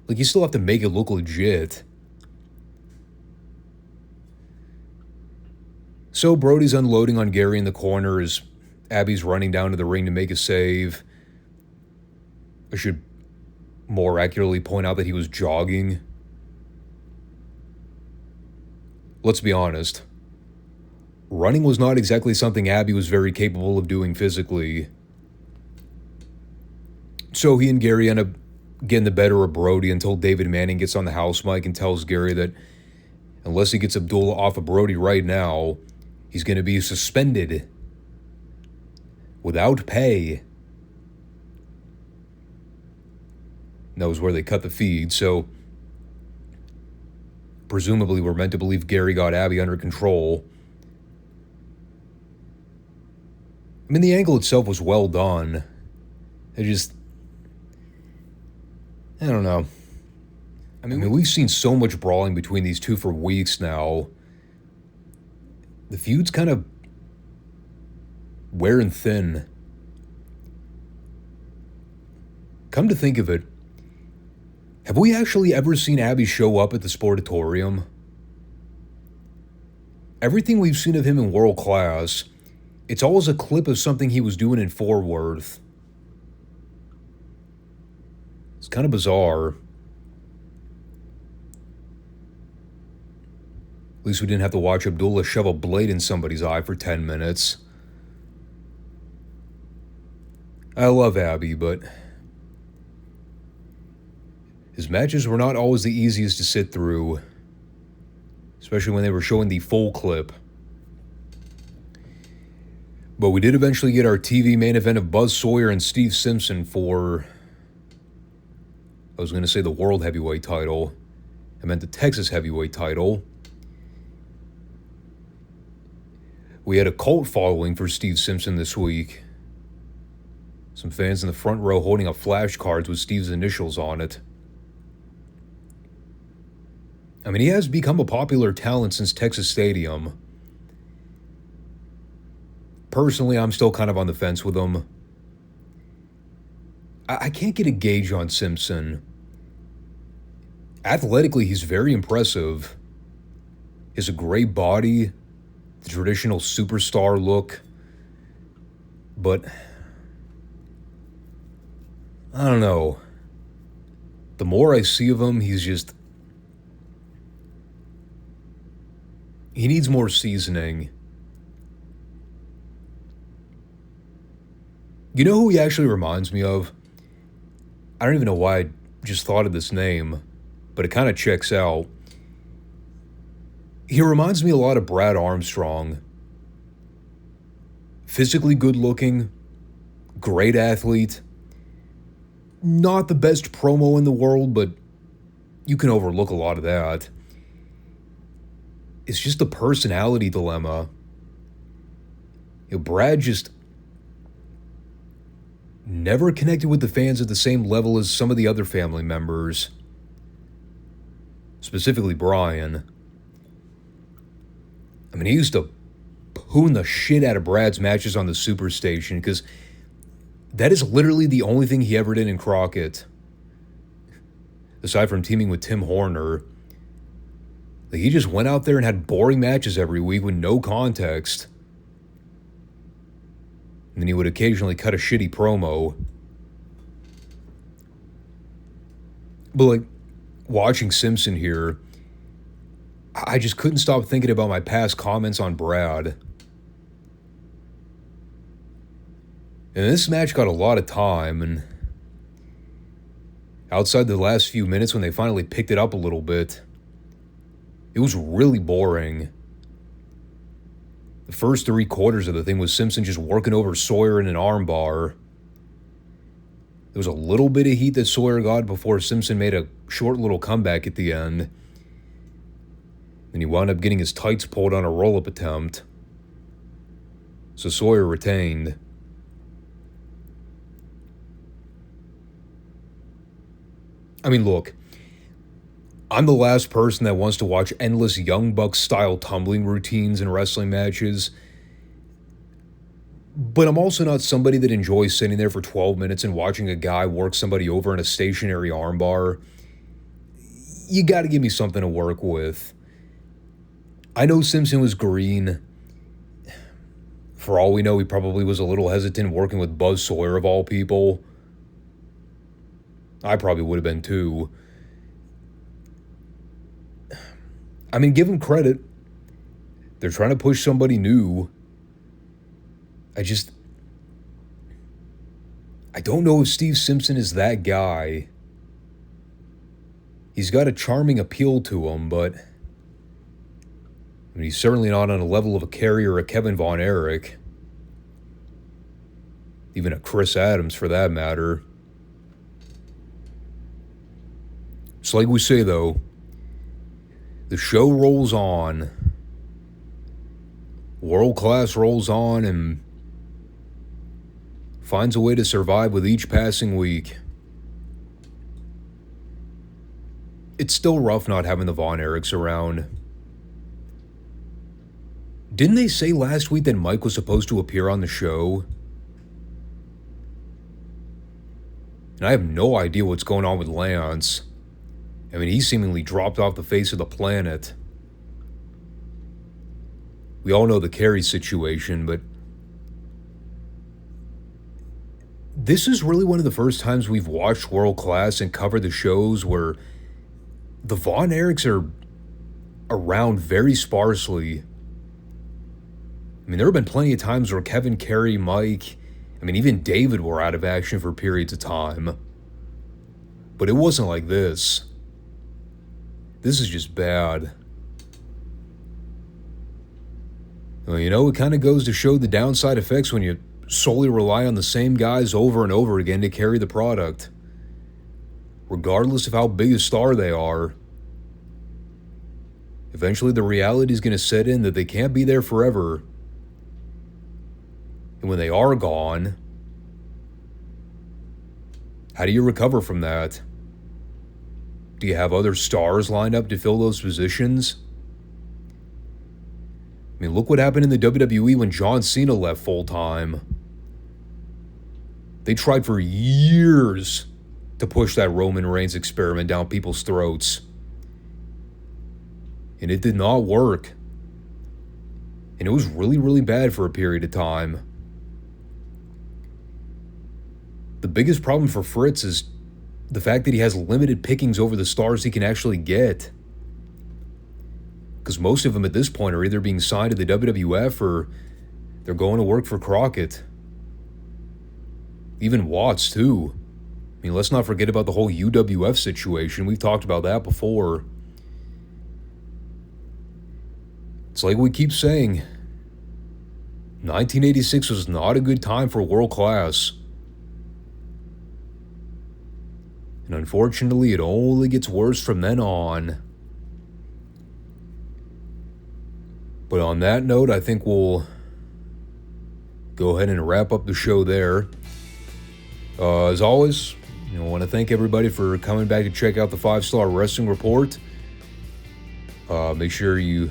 like, you still have to make it look legit. So Brody's unloading on Gary in the corner as Abby's running down to the ring to make a save. I should more accurately point out that he was jogging. Let's be honest. Running was not exactly something Abby was very capable of doing physically. So he and Gary end up getting the better of Brody until David Manning gets on the house mic and tells Gary that unless he gets Abdullah off of Brody right now, he's going to be suspended without pay. And that was where they cut the feed, so presumably we're meant to believe Gary got Abby under control. I mean, the angle itself was well done. I don't know. I mean, we've seen so much brawling between these two for weeks now. The feud's kind of wearing thin. Come to think of it, have we actually ever seen Abby show up at the Sportatorium? Everything we've seen of him in World Class, it's always a clip of something he was doing in Fort Worth. It's kind of bizarre. At least we didn't have to watch Abdullah shove a blade in somebody's eye for 10 minutes. I love Abby, but his matches were not always the easiest to sit through, especially when they were showing the full clip. But we did eventually get our TV main event of Buzz Sawyer and Steve Simpson for, I was going to say the World Heavyweight title. I meant the Texas Heavyweight title. We had a cult following for Steve Simpson this week. Some fans in the front row holding up flashcards with Steve's initials on it. I mean, he has become a popular talent since Texas Stadium. Personally, I'm still kind of on the fence with him. I can't get a gauge on Simpson. Athletically, he's very impressive. He has a great body, the traditional superstar look. But I don't know. The more I see of him, he needs more seasoning. You know who he actually reminds me of? I don't even know why I just thought of this name, but it kind of checks out. He reminds me a lot of Brad Armstrong. Physically good looking, great athlete. Not the best promo in the world, but you can overlook a lot of that. It's just a personality dilemma. Brad just never connected with the fans at the same level as some of the other family members. Specifically Brian. I mean, he used to poon the shit out of Brad's matches on the Superstation because that is literally the only thing he ever did in Crockett. Aside from teaming with Tim Horner. He just went out there and had boring matches every week with no context. And then he would occasionally cut a shitty promo. But like, watching Simpson here, I just couldn't stop thinking about my past comments on Brad. And this match got a lot of time, and outside the last few minutes when they finally picked it up a little bit, it was really boring. The first 3/4 of the thing was Simpson just working over Sawyer in an armbar. There was a little bit of heat that Sawyer got before Simpson made a short little comeback at the end. Then he wound up getting his tights pulled on a roll-up attempt. So Sawyer retained. I mean, look, I'm the last person that wants to watch endless Young Bucks-style tumbling routines in wrestling matches. But I'm also not somebody that enjoys sitting there for 12 minutes and watching a guy work somebody over in a stationary armbar. You gotta give me something to work with. I know Simpson was green. For all we know, he probably was a little hesitant working with Buzz Sawyer of all people. I probably would have been too. I mean, give him credit. They're trying to push somebody new. I don't know if Steve Simpson is that guy. He's got a charming appeal to him, but I mean, he's certainly not on a level of a Kerry or a Kevin Von Erich. Even a Chris Adams, for that matter. It's like we say, though, the show rolls on. World Class rolls on and finds a way to survive with each passing week. It's still rough not having the Von Erichs around. Didn't they say last week that Mike was supposed to appear on the show? And I have no idea what's going on with Lance. I mean, he seemingly dropped off the face of the planet. We all know the Kerry situation, but this is really one of the first times we've watched World Class and covered the shows where the Von Erichs are around very sparsely. I mean, there have been plenty of times where Kevin, Kerry, Mike, I mean, even David were out of action for periods of time. But it wasn't like this. This is just bad. Well, you know, it kind of goes to show the downside effects when you solely rely on the same guys over and over again to carry the product. Regardless of how big a star they are. Eventually the reality is going to set in that they can't be there forever. And when they are gone, how do you recover from that? Do you have other stars lined up to fill those positions? I mean, look what happened in the WWE when John Cena left full-time. They tried for years to push that Roman Reigns experiment down people's throats. And it did not work. And it was really, really bad for a period of time. The biggest problem for Fritz is the fact that he has limited pickings over the stars he can actually get. Because most of them at this point are either being signed to the WWF or they're going to work for Crockett. Even Watts, too. I mean, let's not forget about the whole UWF situation. We've talked about that before. It's like we keep saying, 1986 was not a good time for world class. And unfortunately, it only gets worse from then on. But on that note, I think we'll go ahead and wrap up the show there. As always, I want to thank everybody for coming back to check out the 5 Starr Wrestling Report. Make sure you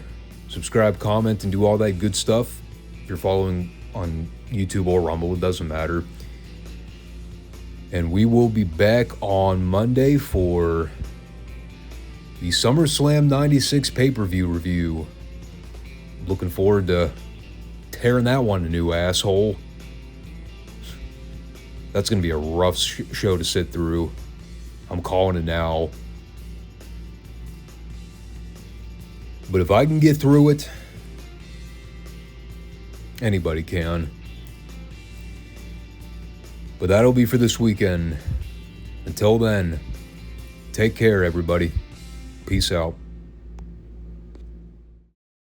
subscribe, comment, and do all that good stuff. If you're following on YouTube or Rumble, it doesn't matter. And we will be back on Monday for the SummerSlam 96 pay-per-view review. Looking forward to tearing that one a new asshole. That's going to be a rough show to sit through. I'm calling it now. But if I can get through it, anybody can. But that'll be for this weekend. Until then, take care, everybody. Peace out.